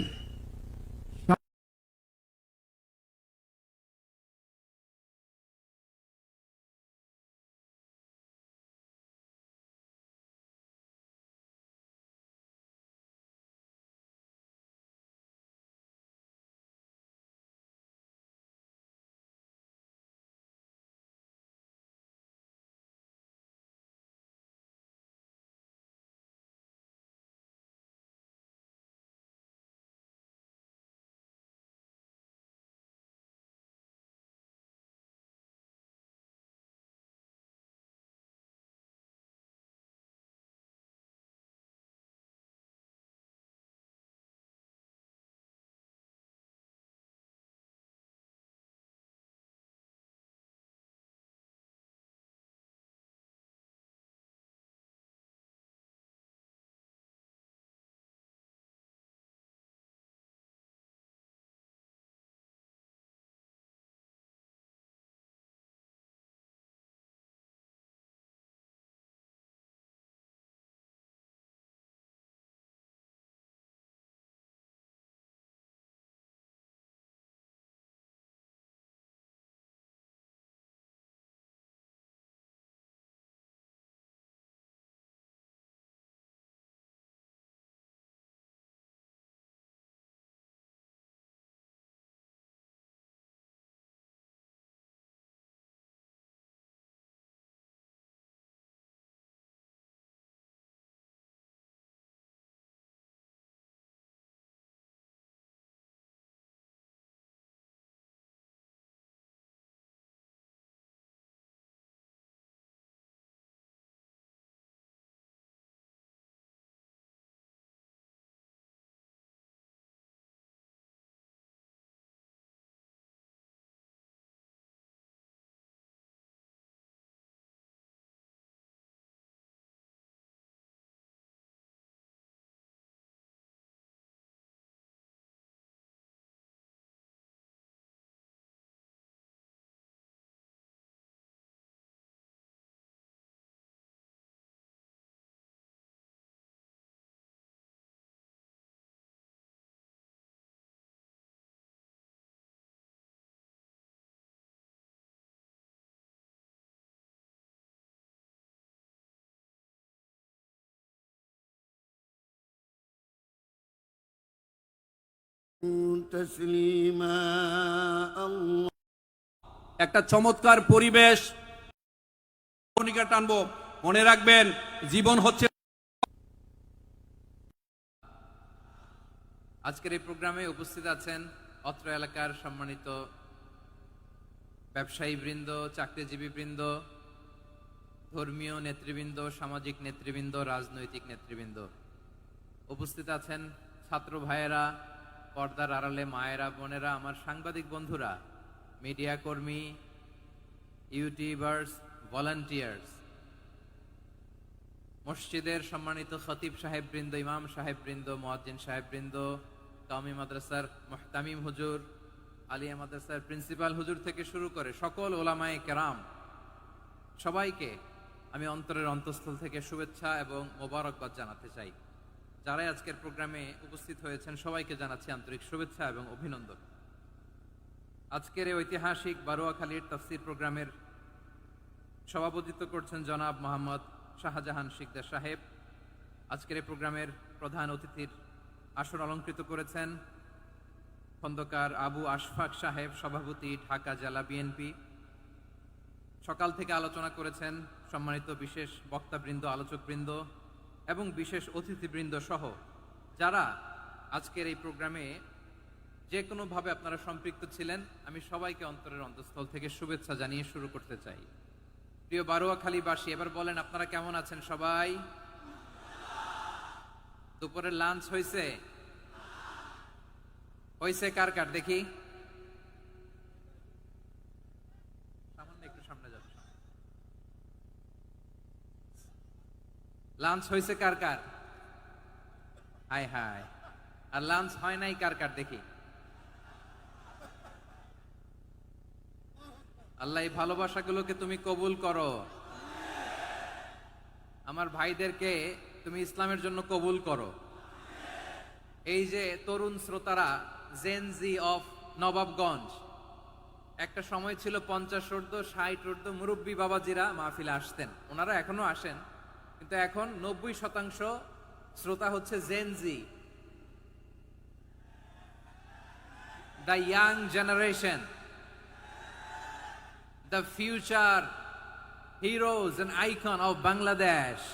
تسليما الله একটা চমৎকার পরিবেশ ভূমিকা টানবো। মনে রাখবেন, জীবন হচ্ছে আজকের এই প্রোগ্রামে উপস্থিত আছেন অত্র এলাকার সম্মানিত ব্যবসায়ী বৃন্দ, চাকরিজীবী বৃন্দ, ধর্মীয় নেতৃবৃন্দ, সামাজিক নেতৃবৃন্দ, রাজনৈতিক নেতৃবৃন্দ। উপস্থিত আছেন ছাত্র ভাইয়েরা, পর্দার আড়ালে মায়েরা, বোনেরা, আমার সাংবাদিক বন্ধুরা, মিডিয়া কর্মী, ইউটিউবার্স, ভলান্টিয়ার্স, মসজিদের সম্মানিত খতিব সাহেব বৃন্দ, ইমাম সাহেব বৃন্দ, মুয়াজ্জিন সাহেব বৃন্দ, কওমি মাদ্রাসার মুহতামিম হুজুর, আলিয়া মাদ্রাসার প্রিন্সিপাল হুজুর থেকে শুরু করে সকল ওলামায়ে কেরাম, সবাইকে আমি অন্তরের অন্তঃস্থল থেকে শুভেচ্ছা এবং মোবারকবাদ জানাতে চাই। যারাই আজকের প্রোগ্রামে উপস্থিত হয়েছেন সবাইকে জানাচ্ছি আন্তরিক শুভেচ্ছা এবং অভিনন্দন। আজকের এই ঐতিহাসিক বারোয়াখালীর তাফসীর প্রোগ্রামের সভাপতিত্ব করছেন জনাব মোহাম্মদ শাহজাহান শিকদার সাহেব। আজকের এই প্রোগ্রামের প্রধান অতিথির আসন অলঙ্কৃত করেছেন খন্দকার আবু আশফাক সাহেব, সভাপতি, ঢাকা জেলা বিএনপি। সকাল থেকে আলোচনা করেছেন সম্মানিত বিশেষ বক্তাবৃন্দ, আলোচকবৃন্দ এবং বিশেষ অতিথিবৃন্দ সহ যারা আজকের এই প্রোগ্রামে যে কোনোভাবে আপনারা সম্পৃক্ত ছিলেন। আমি সবাইকে অন্তরের অন্তঃস্থল থেকে শুভেচ্ছা জানিয়ে শুরু করতে চাই। প্রিয় বারোয়াখালীবাসী, এবার বলেন আপনারা কেমন আছেন সবাই? দুপুরের লাঞ্চ হয়েছে? হয়েছে কার কার দেখি? সামান্য একটু সামনে যাবে। লাঞ্চ হয়েছে কার কার? হাই হাই। আর লাঞ্চ হয় নাই কার কার দেখি? আল্লাহ এই ভালোবাসাগুলোকে তুমি কবুল করো। আমার ভাইদেরকে তুমি ইসলামের জন্য কবুল করো। এই যে তরুণ শ্রোতারা, জেনজি অফ নবাবগঞ্জ, একটা সময় ছিল 50 ঊর্ধ্ব 60 ঊর্ধ্ব মুরব্বী বাবাজিরা মাহফিলে আসতেন, ওনারা এখনো আসেন, কিন্তু এখন 90% শ্রোতা হচ্ছে Gen Z, the young generation, the future heroes and icon of Bangladesh.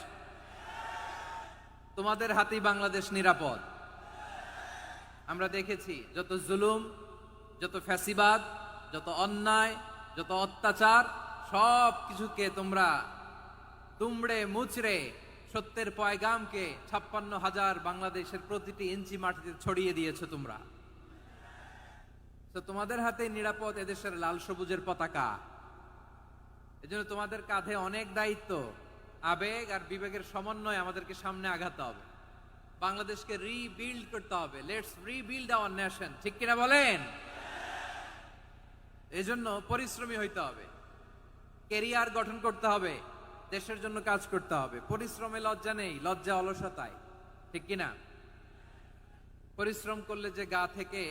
তোমাদের হাতেই বাংলাদেশ নিরাপদ। আমরা দেখেছি যত জুলুম, যত ফ্যাসিবাদ, যত অন্যায়, যত অত্যাচার, সব কিছুকে তোমরা দুমড়ে মুচড়ে সত্যের পয়গামকে 56,000 বাংলাদেশের প্রতিটি ইঞ্চি মাটিতে ছড়িয়ে দিয়েছো তোমরা। তো তোমাদের হাতে নিরাপদ এদেশের লাল সবুজের পতাকা। এজন্য তোমাদের কাঁধে অনেক দায়িত্ব। আবেগ আর বিবেকের সমন্বয়ে আমাদেরকে সামনে আগাতে হবে, বাংলাদেশকে রিবিল্ড করতে হবে। লেটস রিবিল্ড আওয়ার নেশন, ঠিক কিনা বলেন? এজন্য পরিশ্রমী হইতে হবে, ক্যারিয়ার গঠন করতে হবে, দেশের জন্য কাজ করতে হবে। পরিশ্রমে লজ্জা নেই, লজ্জা অলসতায়, ঠিক কিনা? পরিশ্রম করলে যে গা থেকে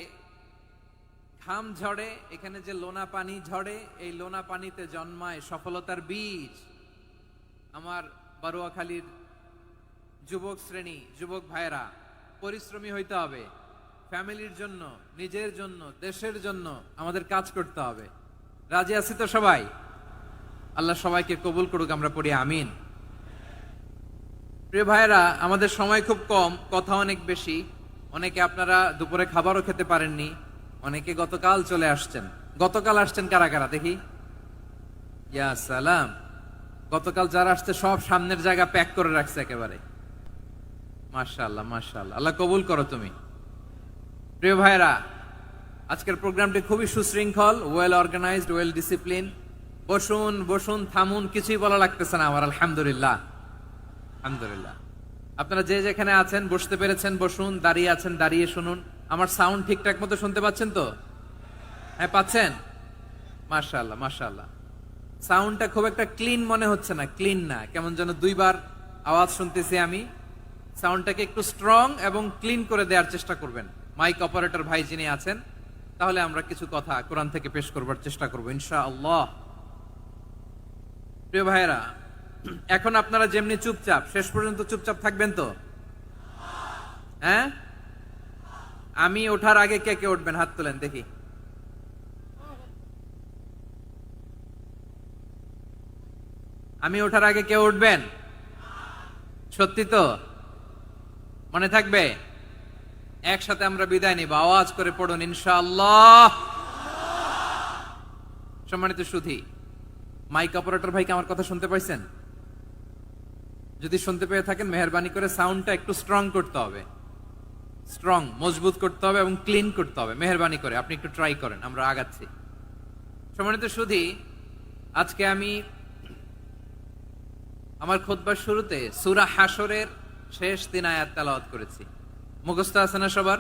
ঘাম ঝরে, এখানে যে লোনা পানি ঝরে, এই লোনা পানিতে জন্মায় সফলতার বীজ। আমার বারোয়াখালীর যুবক শ্রেণী, যুবক ভাইয়েরা, পরিশ্রমী হইতে হবে। ফ্যামিলির জন্য, নিজের জন্য, দেশের জন্য আমাদের কাজ করতে হবে। রাজি আছি তো সবাই? আল্লাহ সবাইকে কবুল করুক, আমরা পড়ি আমিন। প্রিয় ভাইয়েরা, আমাদের সময় খুব কম, কথা অনেক বেশি। অনেকে আপনারা দুপুরে খাবারও খেতে পারেননি, অনেকে গতকাল চলে আসছেন। গতকাল আসছেন কারা কারা দেখি? ইয়া সালাম। গতকাল যারা আসছে সব সামনের জায়গা প্যাক করে রাখছে একেবারে। মাশাআল্লাহ, মাশাআল্লাহ, আল্লাহ কবুল করো তুমি। প্রিয় ভাইরা, আজকের প্রোগ্রামটি খুবই সুশৃঙ্খল, ওয়েল অর্গানাইজড, ওয়েল ডিসিপ্লিন। বসুন বসুন, থামুন, কিছুই বলা লাগতেছে না আমার। আলহামদুলিল্লাহ, আলহামদুলিল্লাহ। আপনারা যে যেখানে আছেন বসতে পেরেছেন বসুন, দাঁড়িয়ে আছেন দাঁড়িয়ে শুনুন। আমার সাউন্ড ঠিকঠাক মতো শুনতে পাচ্ছেন তো? হ্যাঁ, পাচ্ছেন? মাশাআল্লাহ, মাশাআল্লাহ। সাউন্ডটা খুব একটা ক্লিন মনে হচ্ছে না, ক্লিন না, কেমন যেন দুইবার আওয়াজ শুনতেছি আমি। সাউন্ডটাকে একটু স্ট্রং এবং ক্লিন করে দেওয়ার চেষ্টা করবেন মাইক অপারেটর ভাই যিনি আছেন। তাহলে আমরা কিছু কথা কোরআন থেকে পেশ করবার চেষ্টা করবো ইনশাআল্লাহ। প্রিয় ভাইয়েরা, এখন আপনারা যেমনি চুপচাপ, শেষ পর্যন্ত চুপচাপ থাকবেন তো? হ্যাঁ, আমি ওঠার আগে কে কে উঠবেন হাত তোলেন দেখি। আমি ওঠার আগে কে উঠবেন? সত্যি তো? মনে থাকবে? একসাথে আমরা বিদায় নিব, আওয়াজ করে পড়ুন ইনশাআল্লাহ। সম্মানিত সুধী, মাইক অপারেটর ভাইকে আমার কথা শুনতে পাইছেন? যদি শুনতে পেয়ে থাকেন মেহেরবানি করে সাউন্ডটা একটু স্ট্রং করতে হবে, স্ট্রং মজবুত করতে হবে এবং ক্লিন করতে হবে। মেহেরবানি করে আপনি একটু ট্রাই করেন, আমরা আগাচ্ছি। সম্মানিত সুধী, আজকে আমি আমার খুতবার শুরুতে সূরা হাশরের শেষ 3 আয়াত তেলাওয়াত করেছি। মুখস্থ আছে না সবার?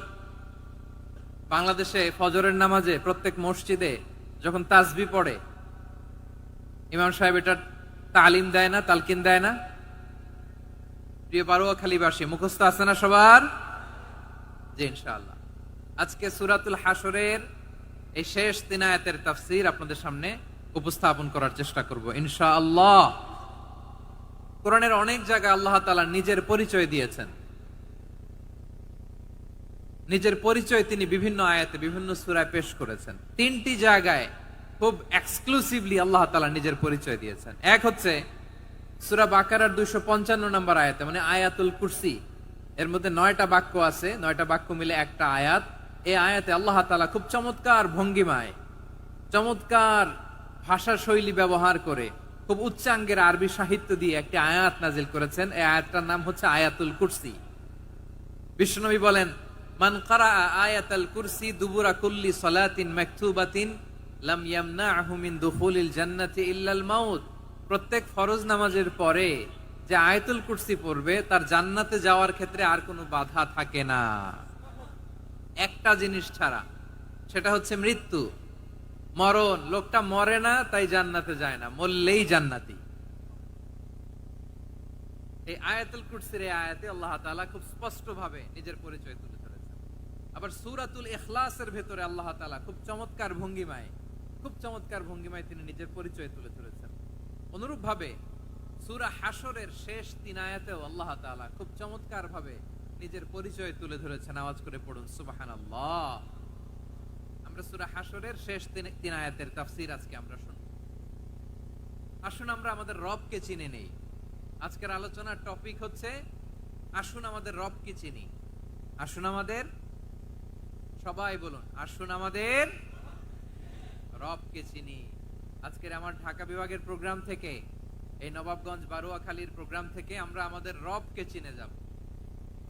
বাংলাদেশে ফজরের নামাজে প্রত্যেক মসজিদে যখন তাসবিহ পড়ে ইমাম সাহেব এটা তালিম দেয় না, তালকিন দেয় না? প্রিয় বারুয়াখালীবাসী, মুখস্থ আছে না সবার? জি ইনশাআল্লাহ। আজকে সূরাতুল হাশরের এই শেষ 3 আয়াতের তাফসীর আপনাদের সামনে উপস্থাপন করার চেষ্টা করব ইনশাআল্লাহ। কোরআনের অনেক জায়গায় আল্লাহ তাআলা নিজের পরিচয় দিয়েছেন। নিজের পরিচয় তিনি বিভিন্ন আয়াতে বিভিন্ন সূরায় পেশ করেছেন। 3টি জায়গায় খুব এক্সক্লুসিভলি আল্লাহ তাআলা নিজের পরিচয় দিয়েছেন। এক হচ্ছে সূরা বাকারার 255 নম্বর আয়াতে, মানে আয়াতুল কুরসি। এর মধ্যে 9টা বাক্য আছে, 9টা বাক্য মিলে একটা আয়াত। এই আয়াতে আল্লাহ তাআলা খুব চমৎকার ভঙ্গিমায়, চমৎকার ভাষা শৈলী ব্যবহার করে, খুব উচ্চাঙ্গের আরবি সাহিত্য দিয়ে একটি আয়াত নাজিল করেছেন। এই আয়াতটার নাম হচ্ছে আয়াতুল কুরসি। বিশ্বনবী বলেন, মান কারাআ আয়াতাল কুরসি দুবুরা কুল্লি সালাতিন মাকতুবাতিন লাম ইয়ামনাহু মিন দুখুলিল জান্নাতি ইল্লাল মাউত। প্রত্যেক ফরজ নামাজের পরে যে আয়াতুল কুরসি পড়বে তার জান্নাতে যাওয়ার ক্ষেত্রে আর কোনো বাধা থাকে না, একটা জিনিস ছাড়া, সেটা হচ্ছে মৃত্যু, মরণ। লোকটা মরে না তাই জান্নাতে যায় না, মরলেই জান্নাতি। এই আয়াতুল কুরসির এই আয়াতে আল্লাহ তাআলা খুব স্পষ্ট ভাবে নিজের পরিচয় তুলে ধরেছেন। আবার সূরাতুল ইখলাসের ভেতরে আল্লাহ তাআলা খুব চমৎকার ভঙ্গিমায় তিনি নিজের পরিচয় তুলে ধরেছেন। অনুরূপ ভাবে সূরা হাশরের শেষ 3 আয়াতেও আল্লাহ তাআলা খুব চমৎকার ভাবে নিজের পরিচয় তুলে ধরেছেন। আওয়াজ করে পড়ুন সুবহানাল্লাহ। আমরা সূরা হাশরের শেষ 3 আয়াতের তাফসীর আজকে আমরা শুনব। আসুন আমরা আমাদের রবকে চিনে নেই। আজকের আলোচনার টপিক হচ্ছে আসুন আমাদের রবকে চিনি। আসুন আমাদের, সবাই বলুন, আসুন আমাদের রবকে চিনি। আজকের আমার ঢাকা বিভাগের প্রোগ্রাম থেকে, এই নবাবগঞ্জ বারুয়াখালীর প্রোগ্রাম থেকে আমরা আমাদের রবকে চিনে যাব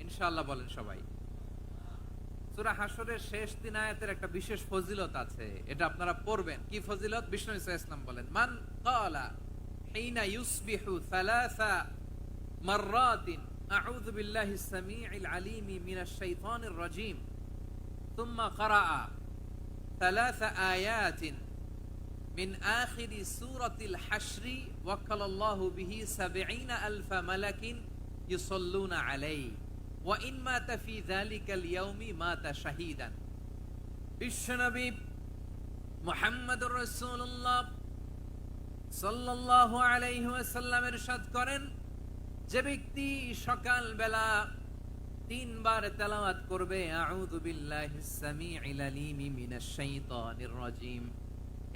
ইনশাআল্লাহ। বলেন সবাই। সূরা হাশরের শেষ 3 আয়াতের একটা বিশেষ ফজিলত আছে, এটা আপনারা পড়বেন। কি ফজিলত? বিষ্ণু ইসা ইসলাম বলেন, মান ক্বালা হিনা ইউসবিহু সালাসা মাররাতিন আউযু বিল্লাহিস সামিউল আলীম মিনাশ শাইতানির রাজীম সুম্মা ক্বারাআ সালাসা আয়াতিন মিন আখিরি সূরাতিল হাশরি ওয়াক্কালাল্লাহু বিহি ৭০,০০০ মালাকিন ইউসাল্লুনা আলাইহি ওয়া ইন মাতা ফি যালিকাল ইয়াউমি মাতা শাহীদান। বিশ্বনবী মুহাম্মদুর রাসূলুল্লাহ সাল্লাল্লাহু আলাইহি ওয়াসাল্লাম ইরশাদ করেন, যে ব্যক্তি সকাল বেলা 3 বার তেলাওয়াত করবে আউযু বিল্লাহিস সামিউল আলীম মিনাশ শাইতানির রাজীম,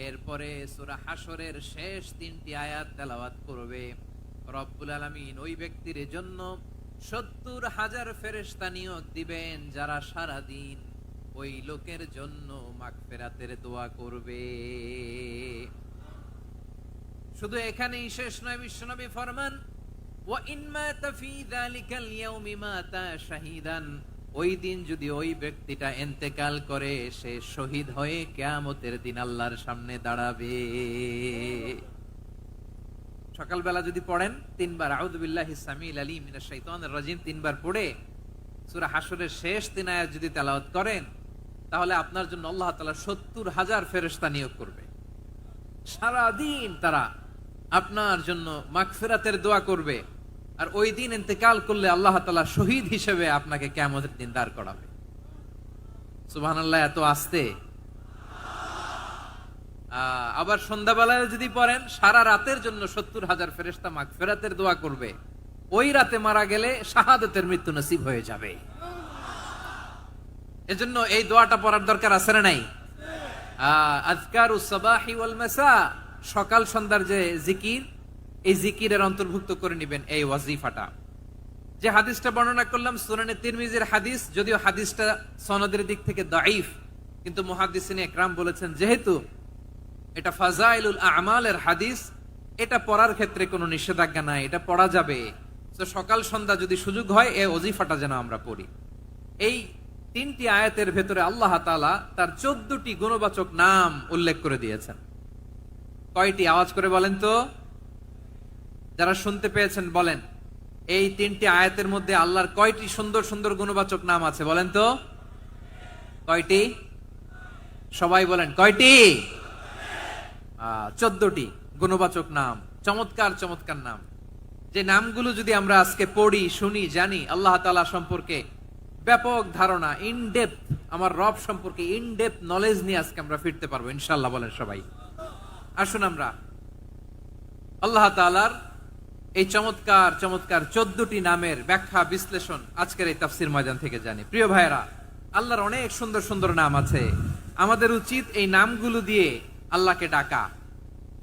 এরপরে সূরা হাশরের শেষ 3টি আয়াত তেলাওয়াত করবে, রব্বুল আলামিন ওই ব্যক্তির জন্য ৭০,০০০ ফেরেশতা নিয়োগ দিবেন যারা সারা দিন ওই লোকের জন্য মাগফিরাতের দোয়া করবে। শুধু এখানেই শেষ নয়, বিশ্বনবী ফরমান, ওয়া ইন মাতা ফি যালিকাল ইয়াউমি মাতা শাহীদান, ওই দিন যদি ওই ব্যক্তিটা ইন্তেকাল করে সে শহীদ হয়ে কিয়ামতের দিন আল্লাহর সামনে দাঁড়াবে। সকালবেলা যদি পড়েন 3 বার আউযু বিল্লাহিস সামিউল আলীম মিনাশ শাইতানির রাজীম 3 বার পড়ে সূরা হাশরের শেষ 3 আয়াত যদি তেলাওয়াত করেন, তাহলে আপনার জন্য আল্লাহ তাআলা ৭০,০০০ ফেরেশতা নিয়োগ করবে। সারা দিন তারা আপনার জন্য মাগফিরাতের দোয়া করবে, আর ওই দিন ইন্তেকাল করলে আল্লাহ তাআলা শহীদ হিসেবে আপনাকে কিয়ামতের দিন দাঁড় করাবে। সুবহানাল্লাহ। এত আস্তে। আবার সন্ধ্যাবেলায় যদি পড়েন, সারা রাতের জন্য ৭০,০০০ ফেরেশতা মাগফিরাতের দোয়া করবে। ওই রাতে মারা গেলে শাহাদাতের মৃত্যু নসিব হয়ে যাবে। এজন্য এই দোয়াটা পড়ার দরকার আছে না নাই? আযকারুস সাবাহি ওয়াল মাসা, সকাল সন্ধ্যার যে জিকির, এই জিকিরের অন্তর্ভুক্ত করে নেবেন এই ওয়াজিফাটা। যে হাদিসটা বর্ণনা করলাম সুনানে তিরমিজির হাদিস, যদিও হাদিসটা সনদের দিক থেকে দাঈফ, কিন্তু মুহাদ্দিসিন ইকরাম বলেছেন যেহেতু এটা ফাজাইলুল আমালের হাদিস, এটা পড়ার ক্ষেত্রে কোনো নিষেধাজ্ঞা নাই, এটা পড়া যাবে। তো সকাল সন্ধ্যা যদি সুযোগ হয় এই ওয়াজিফাটা যেন আমরা পড়ি। এই 3টি আয়াতের ভেতরে আল্লাহ তাআলা তার 14টি গুণবাচক নাম উল্লেখ করে দিয়েছেন। কয়টি? আওয়াজ করে বলেন তো, যারা শুনতে পেয়েছেন বলেন। এই 3টি আয়াতের মধ্যে আল্লাহর কয়টি সুন্দর সুন্দর গুণবাচক নাম আছে বলেন তো? কয়টি? সবাই বলেন কয়টি? 14টি গুণবাচক নাম, চমৎকার চমৎকার নাম। যে নামগুলো যদি আমরা আজকে পড়ি, শুনি, জানি, আল্লাহ তাআলা সম্পর্কে ব্যাপক ধারণা, ইনডেপথ, আমার রব সম্পর্কে ইনডেপথ নলেজ নিয়ে আজকে আমরা ফিরতে পারবো ইনশাআল্লাহ। বলেন সবাই। আসুন আমরা আল্লাহ তাআলার এই চমৎকার চমৎকার 14টি নামের ব্যাখ্যা বিশ্লেষণ আজকের এই তাফসীর ময়দান থেকে জানি। প্রিয় ভাইরা, আল্লাহর অনেক সুন্দর সুন্দর নাম আছে। আমাদের উচিত এই নামগুলো দিয়ে আল্লাহকে ডাকা।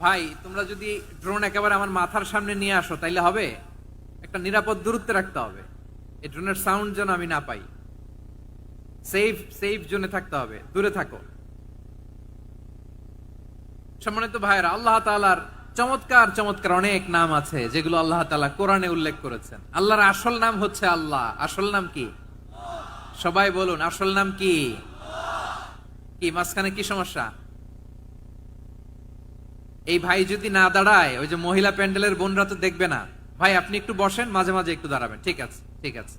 ভাই, তোমরা যদি ড্রোন একেবারে আমার মাথার সামনে নিয়ে আসো তাইলে হবে? একটা নিরাপদ দূরত্বে রাখতে হবে, এই ড্রোনের সাউন্ড যেন আমি না পাই। সেফ জোনে থাকতে হবে, দূরে থাকো। সম্মানিত ভাইরা, আল্লাহ তাআলার চমৎকার চমৎকার অনেক নাম আছে যেগুলো আল্লাহ তাআলা কোরআনে উল্লেখ করেছেন। আল্লাহর আসল নাম হচ্ছে আল্লাহ। আসল নাম কি? সবাই বলুন, আসল নাম কি? কি মাঝখানে কি সমস্যা? এই ভাই যদি না দাঁড়ায়, ওই যে মহিলা প্যান্ডেলের বোনরা তো দেখবে না। ভাই আপনি একটু বসেন, মাঝে মাঝে একটু দাঁড়াবেন। ঠিক আছে, ঠিক আছে,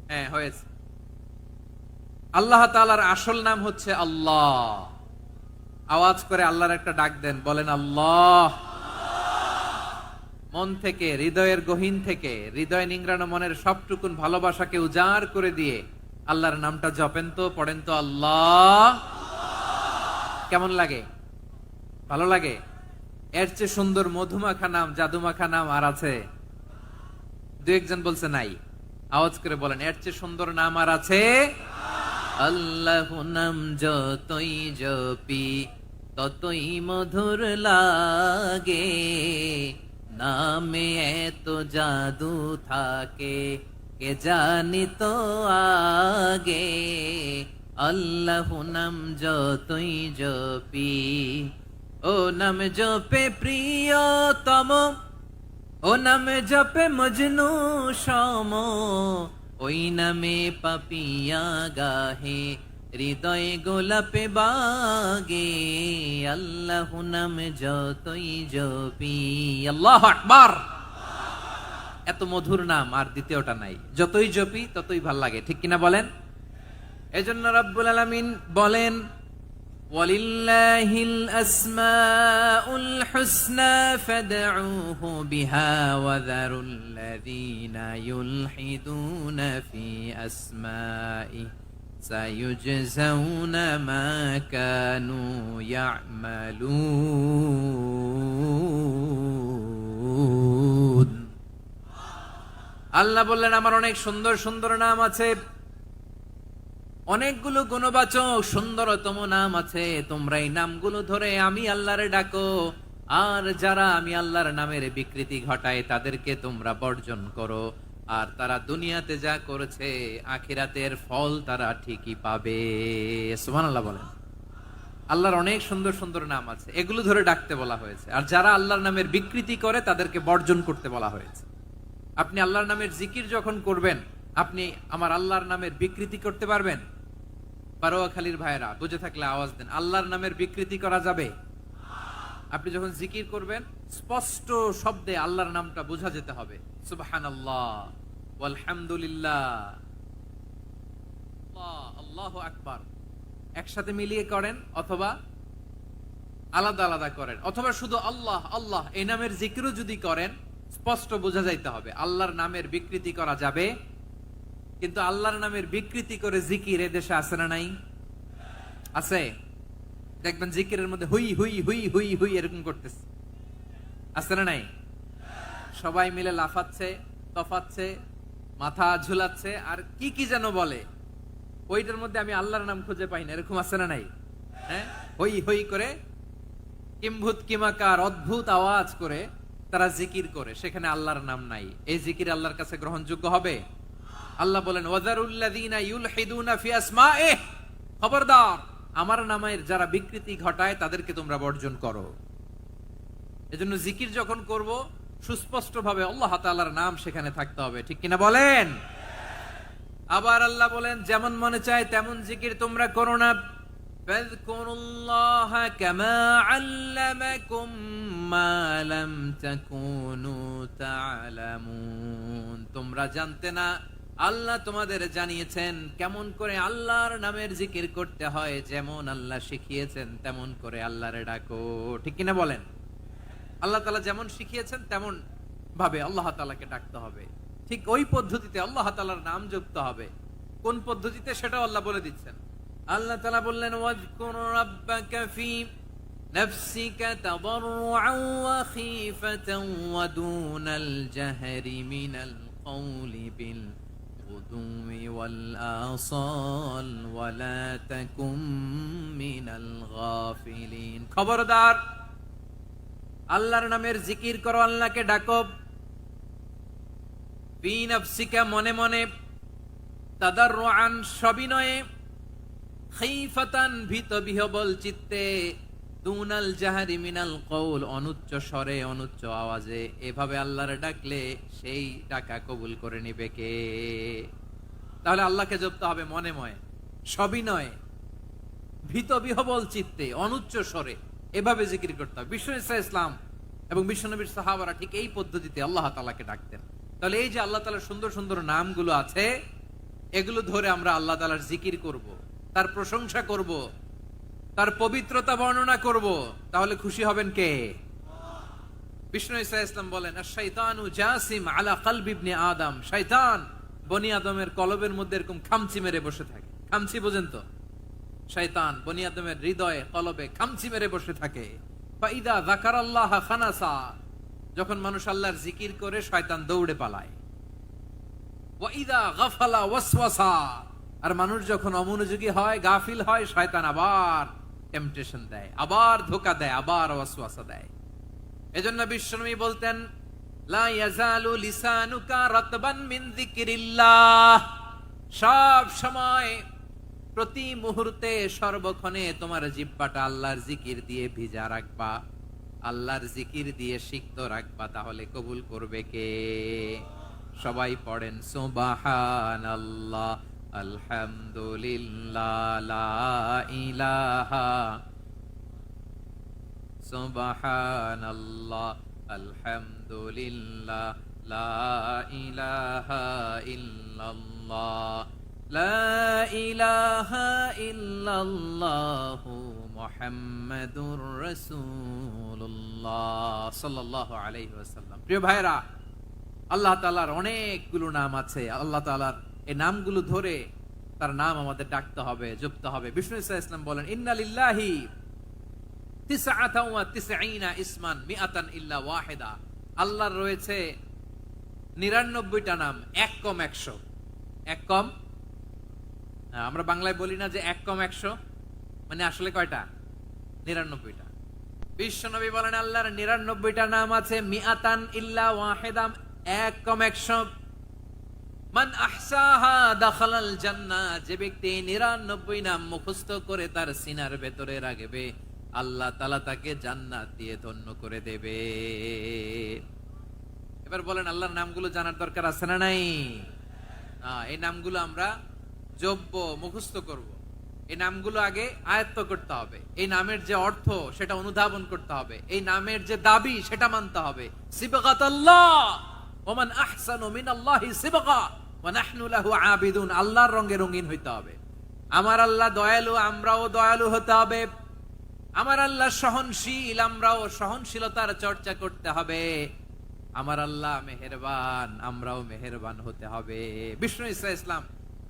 হ্যাঁ হয়েছে। আল্লাহ তাআলার আসল নাম হচ্ছে আল্লাহ। আওয়াজ করে আল্লাহর একটা ডাক দেন, বলেন আল্লাহ। মন থেকে, হৃদয়ের গহীন থেকে, হৃদয় নিংড়ানো মনের সবটুকুন ভালোবাসাকে উজাড় করে দিয়ে আল্লাহর নামটা জপেন তো, পড়েন তো আল্লাহ। কেমন লাগে? ভালো লাগে? এর চেয়ে সুন্দর মধুমাখা নাম, জাদুমাখা নাম আর আছে? দু একজন বলছে নাই। আওয়াজ করে বলেন, এর চেয়ে সুন্দর নাম আর আছে? আল্লাহ নাম যতই জপি ততই মধুর লাগে, নামে এত জাদু থাকে কে জানি তো আগে। আল্লাহ নাম যতই জপি, ও নাম জপে প্রিয়তম, ও নামে জপে মজনু সম, ওই নামে পাপিয়া গাহে হৃদয় গোলাপে বাগে। আল্লাহ নাম যতই জপি। আল্লাহু আকবার। এত মধুর নাম আর দ্বিতীয়টা নাই। যতই জপি ততই ভাল লাগে, ঠিক কিনা বলেন? এজন্য রব্বুল আলামিন বলেন, ওয়ালিল্লাহিল আসমাউল হুসনা ফাদউহু বিহা ওয়া যারুল্লাযীনা ইউলহিদুনা ফি আসমাইহি সায়ুজজাউনা মা কানু ইয়ামালুন। আল্লাহ বললেন, আমার অনেক সুন্দর সুন্দর নাম আছে, অনেকগুলো গুণবাচক সুন্দরতম নাম আছে। তোমরা এই নামগুলো ধরে আমি আল্লাহরে ডাকো, আর যারা আমি আল্লাহর নামের বিকৃতি ঘটায় তাদেরকে তোমরা বর্জন করো। আর তারা দুনিয়াতে যা করেছে আখিরাতের ফল তারা ঠিকই পাবে। সুবহানাল্লাহ বলেন। আল্লাহর অনেক সুন্দর সুন্দর নাম আছে, এগুলো ধরে ডাকতে বলা হয়েছে। আর যারা আল্লাহর নামের বিকৃতি করে তাদেরকে বর্জন করতে বলা হয়েছে। আপনি আল্লাহর নামের জিকির যখন করবেন, আপনি আমার আল্লাহর নামের বিকৃতি করতে পারবেন? বারোয়াখালীর ভাইরা বুঝে থাকলে আওয়াজ দেন। আল্লাহর নামের বিকৃতি করা যাবে? আপনি যখন জিকির করবেন স্পষ্ট শব্দে আল্লাহর নামটা বোঝা যেতে হবে। সুবহানাল্লাহ, আলহামদুলিল্লাহ, আল্লাহু আকবার একসাথে মিলিয়ে করেন, অথবা আলাদা আলাদা করেন, অথবা শুধু আল্লাহ আল্লাহ এই নামের জিকিরও যদি করেন স্পষ্ট বোঝা যাইতে হবে। আল্লাহর নামের বিকৃতি করা যাবে, কিন্তু আল্লাহর নামের বিকৃতি করে জিকির এদেশে আছে না নাই? আছে। দেখবেন জিকিরের মধ্যে হুই হুই হুই হুই হুই এরকম করতেছে, আছে না নাই? সবাই মিলে লাফাচ্ছে, তফাচ্ছে, মাথা ঝুলাচ্ছে, আর কি কি যেন বলে। ওইটার মধ্যে আমি আল্লাহর নাম খুঁজে পাই না, এরকম আছে না নাই? হ্যাঁ, হই হই করে কিম্ভূত কিমাকার অদ্ভুত আওয়াজ করে তারা জিকির করে, সেখানে আল্লাহর নাম নাই। এই জিকির আল্লাহর কাছে গ্রহণযোগ্য হবে? আল্লাহ বলেন ওয়াযারুল্লাযীনা ইউলহিদুনা ফি আসমাইহি, খবরদার আমার নামের যারা বিকৃতি ঘটায় তাদেরকে তোমরা বর্জন করো। এজন্য জিকির যখন করব সুস্পষ্ট ভাবে আল্লাহ তাআলার নাম সেখানে থাকতে হবে, ঠিক কিনা বলেন? আবার আল্লাহ বলেন যেমন মনে চায় তেমন জিকির তোমরা করো না। ফাযকুরুল্লাহা কামা আল্লামাকুম মা লাম তাকুনু তা'লামুন, তোমরা জানতে না, আল্লাহ তোমাদের জানিয়েছেন কেমন করে আল্লাহর নামের জিকির করতে হয়, যেমন আল্লাহ শিখিয়েছেন তেমন করে আল্লাহরে ডাকো, ঠিক কিনা বলেন? আল্লাহ তাআলা যেমন শিখিয়েছেন তেমন ভাবে আল্লাহ তাআলাকে ডাকতে হবে, ঠিক ওই পদ্ধতিতে আল্লাহ তাআলার নাম জপতে হবে। কোন পদ্ধতিতে সেটাও আল্লাহ বলে দিচ্ছেন। আল্লাহ তাআলা বললেন ওয়াজকুর রাব্বাকা ফি নাফসিকা তাদাররুআন ওয়া খীফাতান ওয়া দুনাল জাহরি মিনাল কওলি বিল গুদুই ওয়াল আসাল ওয়া লা তাকুম মিনাল গাফিলিন, খবরদার আল্লাহর নামের জিকির করো, আল্লাহকে ডাকো। ফি নাফসিকা মনে মনে, তাদাররুআন সবিনয়ে, খীফাতান ভীত বিহবল চিত্তে, দুনাল জাহারি মিনাল কওল অনুচ্চ স্বরে অনুচ্চ আওয়াজে। এভাবে আল্লাহর ডাকলে সেই ডাকা কবুল করে নিবে কে? তাহলে আল্লাহকে জপতে হবে মনে মনে, সবিনয়ে, ভীত বিহবল চিত্তে, অনুচ্চ স্বরে, এভাবে জিকির করতে হবে। বিষ্ণু ইসলাম এবং বিশ্বনবীর সাহাবারা ঠিক এই পদ্ধতিতে আল্লাহ তাআলাকে ডাকতেন। তাহলে এই যে আল্লাহ তাআলার সুন্দর সুন্দর নামগুলো আছে, এগুলো ধরে আমরা আল্লাহ তাআলার জিকির করব, তার প্রশংসা করব, তার পবিত্রতা বর্ণনা করব, তাহলে খুশি হবেন কে? বিষ্ণু ইসলাম বলেন আশ-শাইতানু জাসিম আলা কলবি ইবনে আদম, শয়তান বনি আদমের কলবের মধ্যে এরকম খামচি মেরে বসে থাকে। খামচি বোঝেন তো? শয়তান বনি আদমের হৃদয়ে কলবে খামচি মেরে বসে থাকে। ফাইদা যাকারাল্লাহ খানাসা, যখন মানুষ আল্লাহর জিকির করে শয়তান দৌড়ে পালায়। ওয়াইদা গাফালা ওয়াসওয়াসা, আর মানুষ যখন অমনোযোগী হয়, গাফিল হয়, শয়তান আবার টেম্পটেশন দেয়, আবার ধোঁকা দেয়, আবার ওয়াসওয়াসা দেয়। এজন্য বিশ্বনবী বলতেন লা ইয়াজালু লিসানুকা রাতবান মিন যিকরিল্লাহ, সব সময় প্রতি মুহূর্তে সর্বক্ষণে তোমার জিহ্বাটা আল্লাহর জিকির দিয়ে ভিজা রাখবা, আল্লাহর জিকির দিয়ে সিক্ত রাখবা, তাহলে কবুল করবে কে? সবাই পড়েন সুবহানাল্লাহ আলহামদুলিল্লাহ লা ইলাহা, সুবহানাল্লাহ আলহামদুলিল্লাহ লা ইলাহা ইল্লাল্লাহ, লা ইলাহা ইল্লাল্লাহু মুহাম্মাদুর রাসূলুল্লাহ সাল্লাল্লাহু আলাইহি ওয়াসাল্লাম। প্রিয় ভাইরা, আল্লাহ তাআলার অনেকগুলো নাম আছে। আল্লাহ তাআলার এই নামগুলো ধরে তার নাম আমাদের ডাকতে হবে, জপতে হবে। বিষ্ণু ইসলাম বলেন ইন্না লিল্লাহি 99 ইসমান মিআতান ইল্লা ওয়াহিদা, আল্লাহর রয়েছে 99টা নাম, এক কম 100। এক কম, আমরা বাংলায় বলি না যে এক কম 100, মানে আসলে কয়টা? 99টা। বিশ্বনবী বলেন আল্লাহর 99টা নাম আছে, মিআতান ইল্লা ওয়াহিদা, এক কম 100। মান আহসাহা দাখালাল জান্নাহ, যে ব্যক্তি 99 নাম মুখস্থ করে তার সিনার ভেতরে রাখবে, আল্লাহ তাআলা তাকে জান্নাত দিয়ে ধন্য করে দেবে। এবার বলেন আল্লাহর নামগুলো জানার দরকার আছে না নাই? এই নামগুলো আমরা জপব, মুখস্থ করব। এই নামগুলো আগে আয়ত্ত করতে হবে। এই নামের যে অর্থ সেটা অনুধাবন করতে হবে। এই নামের যে দাবি সেটা মানতে হবে। সিবগাতাল্লাহ ওয়া মান আহসানু মিনাল্লাহি সিবগা ওয়া নাহনু লাহু আবিদুন, আল্লাহর রঙে রঙিন হইতে হবে। আমার আল্লাহ দয়ালু, আমরাও দয়ালু হতে হবে। আমার আল্লাহ সহনশীল, আমরাও সহনশীলতার চর্চা করতে হবে। আমার আল্লাহ মেহেরবান, আমরাও মেহেরবান হতে হবে। বিষ্ণু ইসলাম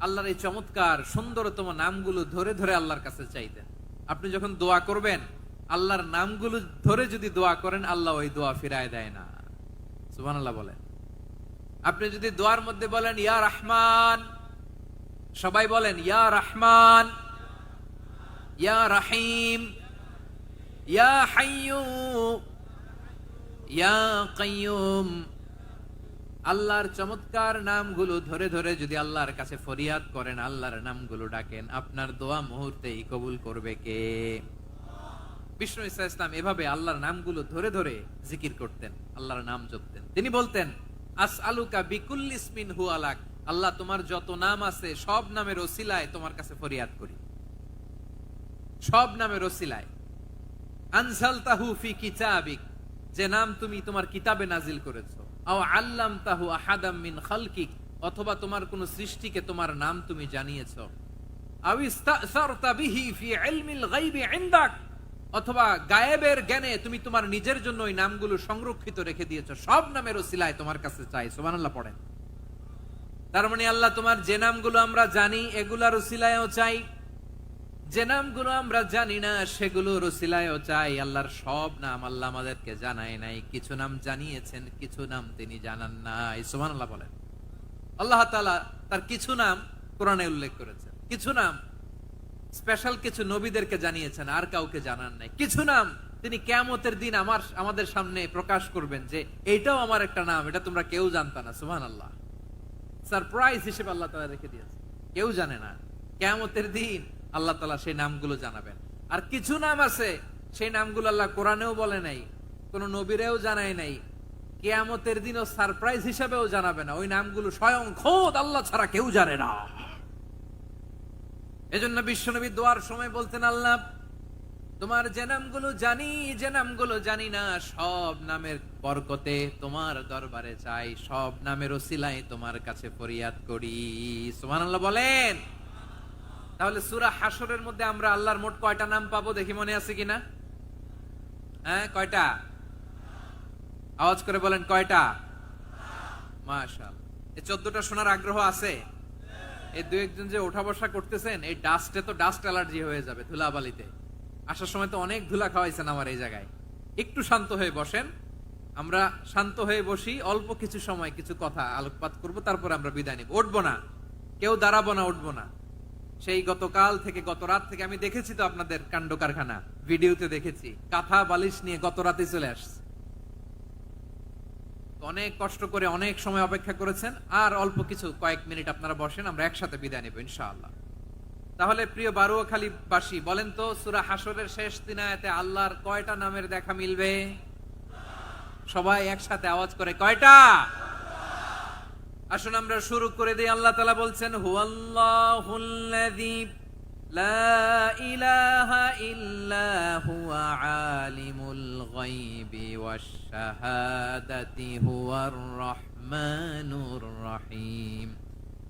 আল্লাহর এই চমৎকার সুন্দরতম নামগুলো ধরে ধরে আল্লাহর কাছে চাইতেন। আপনি যখন দোয়া করবেন, আল্লাহর নামগুলো ধরে যদি দোয়া করেন, আল্লাহ ওই দোয়া ফিরায় দেয় না। সুবহানাল্লাহ বলেন। আপনি যদি দোয়ার মধ্যে বলেন ইয়া রহমান, সবাই বলেন ইয়া রহমান, ইয়া রহিম, ইয়া হাইয়ু, ইয়া কাইয়ুম। আল্লাহর চমৎকার নামগুলো ধরে ধরে যদি আল্লাহর কাছে ফরিয়াদ করেন, আল্লাহর নামগুলো ডাকেন, আপনার দোয়া মুহূর্তেই কবুল করবে কে? বিষ্ণু ঈসা ইসলাম এভাবে আল্লাহর নামগুলো ধরে ধরে জিকির করতেন, আল্লাহর নাম জপতেন। তিনি বলতেন আসআলুকা বিকুল্লি ইসমিন হুয়া লাক, আল্লাহ তোমার যত নাম আছে সব নামের ওসিলায় তোমার কাছে ফরিয়াদ করি, সব নামের ওসিলায়। আনজালতাহু ফি কিতাবিক, যে নাম তুমি তোমার কিতাবে নাজিল করেছো। আও আল্লামতাহু আহাদাম মিন খালকিক, অথবা তোমার কোন সৃষ্টিকে তোমার নাম তুমি জানিয়েছো। আও ইস্তাসারতা বিহি ফি ইলমিল গায়বি ইনদাক, অথবা গায়েবের জ্ঞানে তুমি তোমার নিজের জন্য ওই নামগুলো সংরক্ষিত রেখে দিয়েছো। সব নামের ওসিলায় তোমার কাছে চাই। সুবহানাল্লাহ পড়েন। তার মানে আল্লাহ তোমার যে নামগুলো আমরা জানি এগুলার ওসিলায়ও চাই, যে নামগুলো আমরা জানি না সেগুলোর ওসিলায়ও চাই। আল্লাহর সব নাম আল্লাহ আমাদেরকে জানায় নাই, কিছু নাম জানিয়েছেন, কিছু নাম তিনি জানান নাই। সুবহানাল্লাহ বলেন। আল্লাহ তাআলা তার কিছু নাম কোরআনে উল্লেখ করেছেন, কিছু নাম স্পেশাল কিছু নবীদেরকে জানিয়েছেন, আর কাউকে জানান নাই। কিছু নাম তিনি কিয়ামতের দিন আমাদের সামনে প্রকাশ করবেন যে এইটাও আমার একটা নাম, এটা তোমরা কেউ জানতা না। সুবহানাল্লাহ, সারপ্রাইজ হিসেবে আল্লাহ তাআলা রেখে দিয়েছেন, কেউ জানে না। কিয়ামতের দিন আল্লাহ তাআলা সেই নামগুলো জানাবেন। আর কিছু নাম আছে সেই নামগুলো আল্লাহ কোরআনেও বলে নাই, কোন নবীরেও জানায় নাই, কিয়ামতের দিনও সারপ্রাইজ হিসেবেও জানাবে না। ওই নামগুলো স্বয়ং খোদ আল্লাহ ছাড়া কেউ জানে না। এজন্য বিশ্বনবী দোয়ার সময় বলতেন, আল্লাহ তোমার যে নামগুলো জানি, যে নামগুলো জানি না, সব নামের বরকতে তোমার দরবারে চাই, সব নামের ওসিলায় তোমার কাছে ফরিয়াদ করি। সুবহানাল্লাহ বলেন। তাহলে সূরা হাশরের মধ্যে আমরা আল্লাহর মোট কয়টা নাম পাবো দেখি, মনে আছে কিনা? হ্যাঁ, কয়টা? আওয়াজ করে বলেন কয়টা? মাশাআল্লাহ। এই 14টা শোনার আগ্রহ আছে? এই দুই একজন যে ওঠা বসা করতেছেন, এই ডাস্টে তো ডাস্ট অ্যালার্জি হয়ে যাবে, ধুলাবালিতে। আসার সময় তো অনেক ধুলা খাওয়াইছেন আমার এই জায়গায়। একটু শান্ত হয়ে বসেন, আমরা শান্ত হয়ে বসি, অল্প কিছু সময় কিছু কথা আলোকপাত করব, তারপর আমরা বিদায় নিব। উঠবো না, কেউ দাঁড়াবো না, উঠবো না। সেই গতকাল থেকে, গত রাত থেকে আমি দেখেছি তো আপনাদের কাণ্ড কারখানা, ভিডিওতে দেখেছি, কাঁথা বালিশ নিয়ে গত রাতে চলে আসছে। অনেক কষ্ট করে অনেক সময় অপেক্ষা করেছেন, আর অল্প কিছু কয়েক মিনিট আপনারা বসেন, আমরা একসাথে বিদায় নেব ইনশাআল্লাহ। তাহলে প্রিয় বারুয়াখালীবাসী বলেন তো, সূরা হাশরের শেষ 3 আয়াতে আল্লাহর কয়টা নামের দেখা মিলবে? সবাই একসাথে আওয়াজ করে কয়টা? আসুন আমরা শুরু করে দিই। আল্লাহ তাআলা বলছেন, হুয়াল্লাহুল্লাযী লা ইলাহা ইল্লা হুয়া আলিমুল গায়বি ওয়াশ শাহাদাতি হুয়ার রহমানুর রহিম।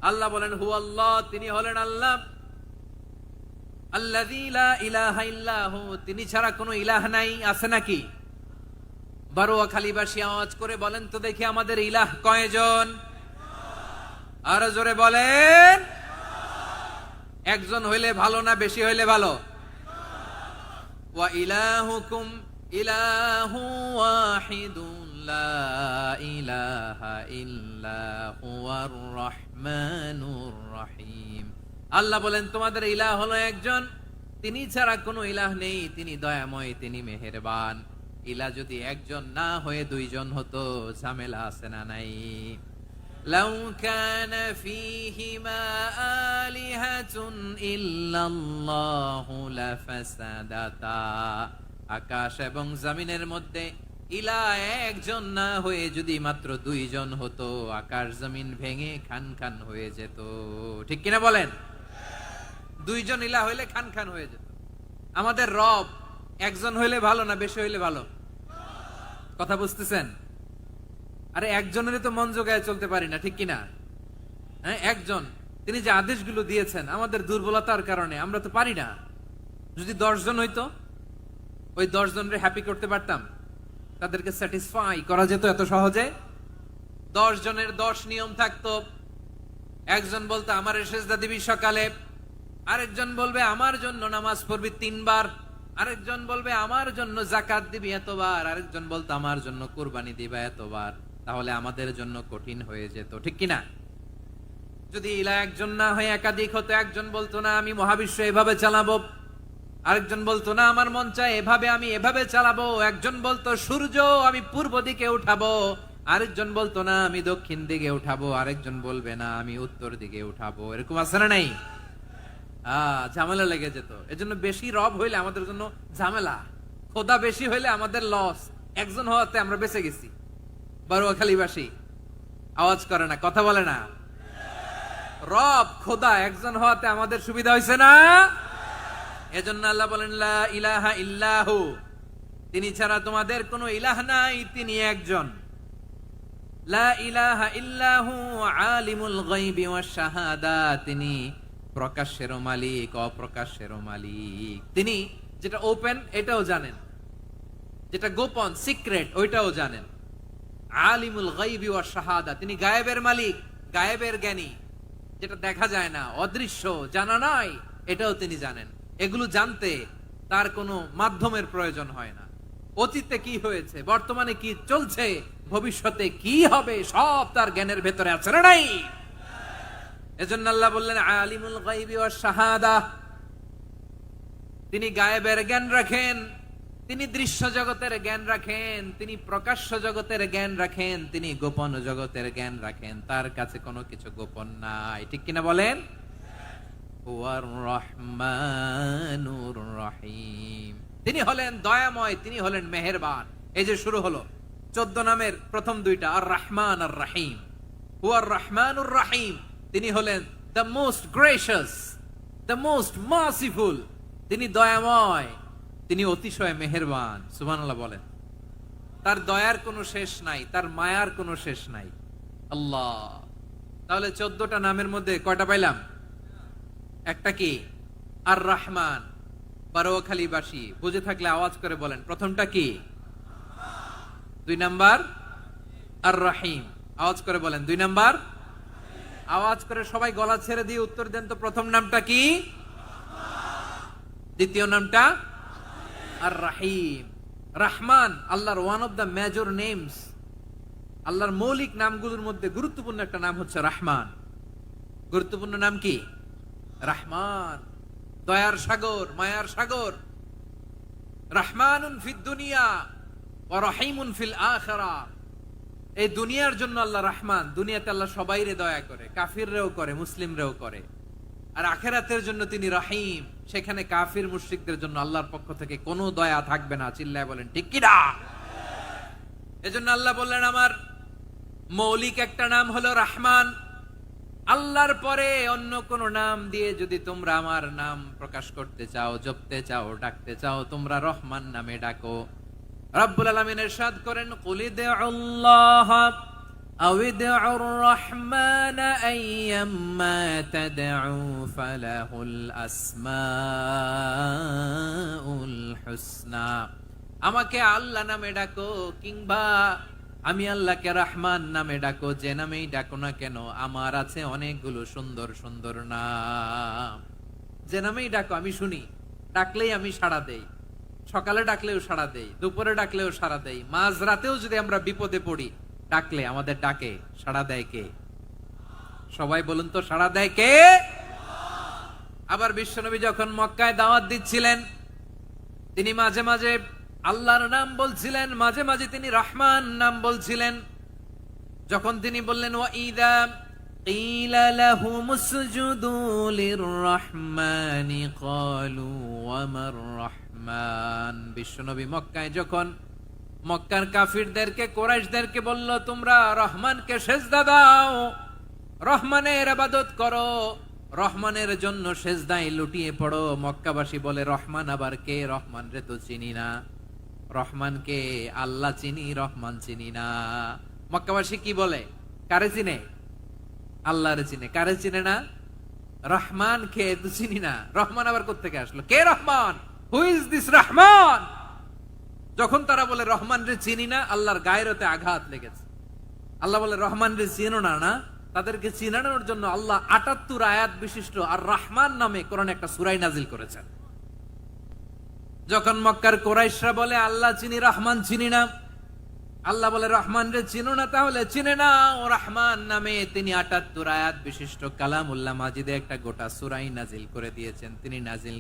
আল্লাহ বলেন হুয়াল্লাহ, তিনি হলেন আল্লাহ, আল্লাযী লা ইলাহা ইল্লা হু, তিনি ছাড়া কোনো ইলাহ নাই। আছে নাকি? বারুয়াখালীবাসী আওয়াজ করে বলেন তো দেখি, আমাদের ইলাহ কয়জন? আর জোরে বলেন। একজন হইলে ভালো না বেশি হইলে ভালো? ওয়া ইলাহুকুম ইলাহু ওয়াহিদুন লা ইলাহা ইল্লা হুয়ার রহমানুর রহিম। আল্লাহ বলেন তোমাদের ইলাহ হলো একজন, তিনি ছাড়া কোনো ইলাহ নেই, তিনি দয়াময়, তিনি মেহেরবান। ইলাহ যদি একজন না হয়ে দুইজন হতো, ঝামেলা আছে না নাই? লাউ কানা ফীহিমা আলিহাতুন ইল্লাল্লাহু লাফাসাদাতা, আকাশ এবং জমিনের মধ্যে ইলাহ একজন না হয়ে যদি মাত্র দুইজন হতো, আকাশ জমিন ভেঙে খান খান হয়ে যেত। ঠিক কিনা বলেন? দুইজন ইলাহ হইলে খান খান হয়ে যেত। আমাদের রব একজন হইলে ভালো না বেশি হইলে ভালো? কথা বুঝতেছেন? আরে একজনের তো মন জোগায় চলতে পারি না, ঠিক কিনা? হ্যাঁ, একজন, তিনি যে আদেশগুলো দিয়েছেন আমাদের দুর্বলতার কারণে আমরা তো পারি না। যদি 10 জন হইতো, ওই 10 জনের হ্যাপি করতে পারতাম, তাদেরকে স্যাটিসফাই করা যেত এত সহজে। 10 জনের 10 নিয়ম থাকতো। একজন বলতো আমার সেজদা দিবি সকালে, আরেকজন বলবে আমার জন্য নামাজ পড়বি 3 বার, আরেকজন বলবে আমার জন্য যাকাত দিবি এতবার, আরেকজন বলতো আমার জন্য কুরবানি দিবা এতবার। তাহলে আমাদের জন্য কঠিন হয়ে যেত, ঠিক কিনা? যদি ইলা একজন না হয়ে একাধিক হতো, একজন বলতো না আমি মহাবিশ্ব এভাবে চালাবো, আরেকজন বলতো না আমার মন চায় এভাবে, আমি এভাবে চালাবো, একজন বলতো সূর্য আমি পূর্ব দিকে উঠাবো, আরেকজন বলতো না আমি দক্ষিণ দিকে উঠাবো, আরেকজন বলবে না আমি উত্তর দিকে উঠাবো। এরকম আছে না নাই? ঝামেলা লেগে যেত। এজন্য বেশি রব হইলে আমাদের জন্য ঝামেলা, খোদা বেশি হইলে আমাদের লস। একজন হওয়াতে আমরা বেঁচে গেছি। বারোয়াখালীবাসী আওয়াজ করে না, কথা বলে না। রব খোদা একজন হওয়াতে আমাদের সুবিধা হয়েছে না? এজন্য আল্লাহ বলেন লা ইলাহা ইল্লাহু, তিনি ছাড়া তোমাদের কোনো ইলাহ নাই, তিনি একজন। লা ইলাহা ইল্লাহু আলিমুল গায়বি ওয়াশ শাহাদা, তিনি প্রকাশ্যেরও মালিক অপ্রকাশ্যেরও মালিক। তিনি যেটা ওপেন এটাও জানেন, যেটা গোপন সিক্রেট ওইটাও জানেন। আলিমুল গায়বি ওয়াশ শাহাদা, তিনি গায়েবের মালিক, গায়েবের জ্ঞানী, যেটা দেখা যায় না, অদৃশ্য, জানা নাই, এটাও তিনি জানেন। এগুলো জানতে তার কোনো মাধ্যমের প্রয়োজন হয় না। অতীতে কি হয়েছে, বর্তমানে কি চলছে, ভবিষ্যতে কি হবে, সব তার জ্ঞানের ভেতরে আছে না নাই? এজন্য আল্লাহ বললেন আলিমুল গায়বি ওয়াশ শাহাদা, তিনি গায়েবের জ্ঞান রাখেন, তিনি দৃশ্য জগতের জ্ঞান রাখেন, তিনি প্রকাশ্য জগতের জ্ঞান রাখেন, তিনি গোপন জগতের জ্ঞান রাখেন। তার কাছে কোনো কিছু গোপন নাই, ঠিক কিনা বলেন? হুয়ার রহমানুর রহিম, তিনি হলেন দয়াময়, তিনি হলেন মেহেরবান। এই যে শুরু হলো 14 নামের প্রথম দুইটা, আর রহমান আর রহিম। হুয়ার রহমানুর রহিম, তিনি হলেন the most gracious, the most merciful, তিনি দয়াময়, তিনি অতিশয় মেহেরবান। সুবহানাল্লাহ বলেন। তার দয়ার কোনো শেষ নাই, তার মায়ার কোনো শেষ নাই। আল্লাহ, তাহলে 14টা নামের মধ্যে কয়টা পাইলাম? একটা কি? আর রহমান। বারোয়াখালীবাসী বুঝে থাকলে আওয়াজ করে বলেন, প্রথমটা কি? 2 নাম্বার আর রহিম। আওয়াজ করে বলেন 2 নাম্বার। আওয়াজ করে সবাই গলা ছেড়ে দিয়ে উত্তর দেন তো, প্রথম নামটা কি? দ্বিতীয় নামটা? আর রহিম। রহমান আল্লাহর one of the major names, আল্লাহর মৌলিক নামগুলোর মধ্যে গুরুত্বপূর্ণ একটা নাম হচ্ছে রহমান। গুরুত্বপূর্ণ নাম কি? রহমান, দয়ার সাগর, মায়ার সাগর। রহমানুন ফিদ দুনিয়া ওয়া রহিমুন ফিল আখিরাহ। এই দুনিয়ার জন্য আল্লাহ রহমান, দুনিয়াতে আল্লাহ সবাইরে দয়া করে, কাফিররেও করে, মুসলিমরেও করে। আর আখিরাতের জন্য তিনি রহিম, সেখানে কাফির মুশরিকদের জন্য আল্লাহর পক্ষ থেকে কোনো দয়া থাকবে না। চিল্লায় বলেন ঠিক কি না? এজন্য আল্লাহ বললেন আমার মৌলিক একটা নাম হলো রহমান। আল্লাহর পরে অন্য কোন নাম দিয়ে যদি তোমরা আমার নাম প্রকাশ করতে চাও, জপতে চাও, ডাকতে চাও, তোমরা রহমান নামে ডাকো। রব্বুল আলামিন ইরশাদ করেন, কুলিদুল্লাহ আউইদুর রহমান আইয়াম্মা তাদউ ফালাহুল আসমাউল হুসনা। আমাকে আল্লাহ নামে ডাকো, কিংবা আমি আল্লাহকে রহমান নামে ডাকো, যে নামেই ডাকো না কেন আমার আছে অনেকগুলো সুন্দর সুন্দর নাম। যে নামেই ডাকো আমি শুনি, ডাকলেই আমি সাড়া দেই। সকালে ডাকলেও সাড়া দেই, দুপুরে ডাকলেও সাড়া দেই, মাঝরাতেও যদি আমরা বিপদে পড়ি ডাকলে আমাদের ডাকে সাড়া দেয় কে? সবাই বলুন তো, সাড়া দেয় কে? আবার বিশ্বনবী যখন মক্কায় দাওয়াত দিচ্ছিলেন, তিনি মাঝে মাঝে আল্লাহর নাম বলছিলেন, মাঝে মাঝে তিনি রহমান নাম বলছিলেন। যখন তিনি বললেন ওয়াইদা কিলা লাহুমুসজুদু লিররহমানি ক্বালু ওয়ামার রহমান। বিশ্বনবী মক্কায় যখন মক্কার কাফিরদেরকে, কুরাইশদেরকে বলল তোমরা রহমানকে সেজদা দাও, রহমানের ইবাদত করো, রহমানের জন্য সেজদায় লুটিয়ে পড়ো, মক্কাবাসী বলে রহমান আবার কে? রহমান রে তো চিনি না। রহমানকে আল্লাহ চিনি, রহমান চিনি না। মক্কাবাসী কি বলে? কারে চিনে? আল্লাহরে চিনে। কারে চিনে না? রহমান কে তো চিনি না। রহমান আবার কোত্থেকে আসলো? কে Rahman? Who is this Rahman? যখন তারা বলে রহমান রে চিনি না, আল্লাহর গায়রতে আঘাত লেগেছে। আল্লাহ বলে রহমান রে চিনো না, না? তাদেরকে চিনানোর জন্য আল্লাহ ৭৮ আয়াত বিশিষ্ট আর রহমান নামে কোরআনে একটা সূরা নাজিল করেছেন। যখন মক্কার কুরাইশরা বলে আল্লাহ চিনি, রহমান চিনি না, আল্লাহ বলে রহমান রে চিনো না, তাহলে চিনে না ও রহমান নামে তিনি ৭৮ আয়াত বিশিষ্ট কালামুল্লাহ মাজিদে একটা গোটা সূরাই নাজিল করে দিয়েছেন। তিনি নাজিল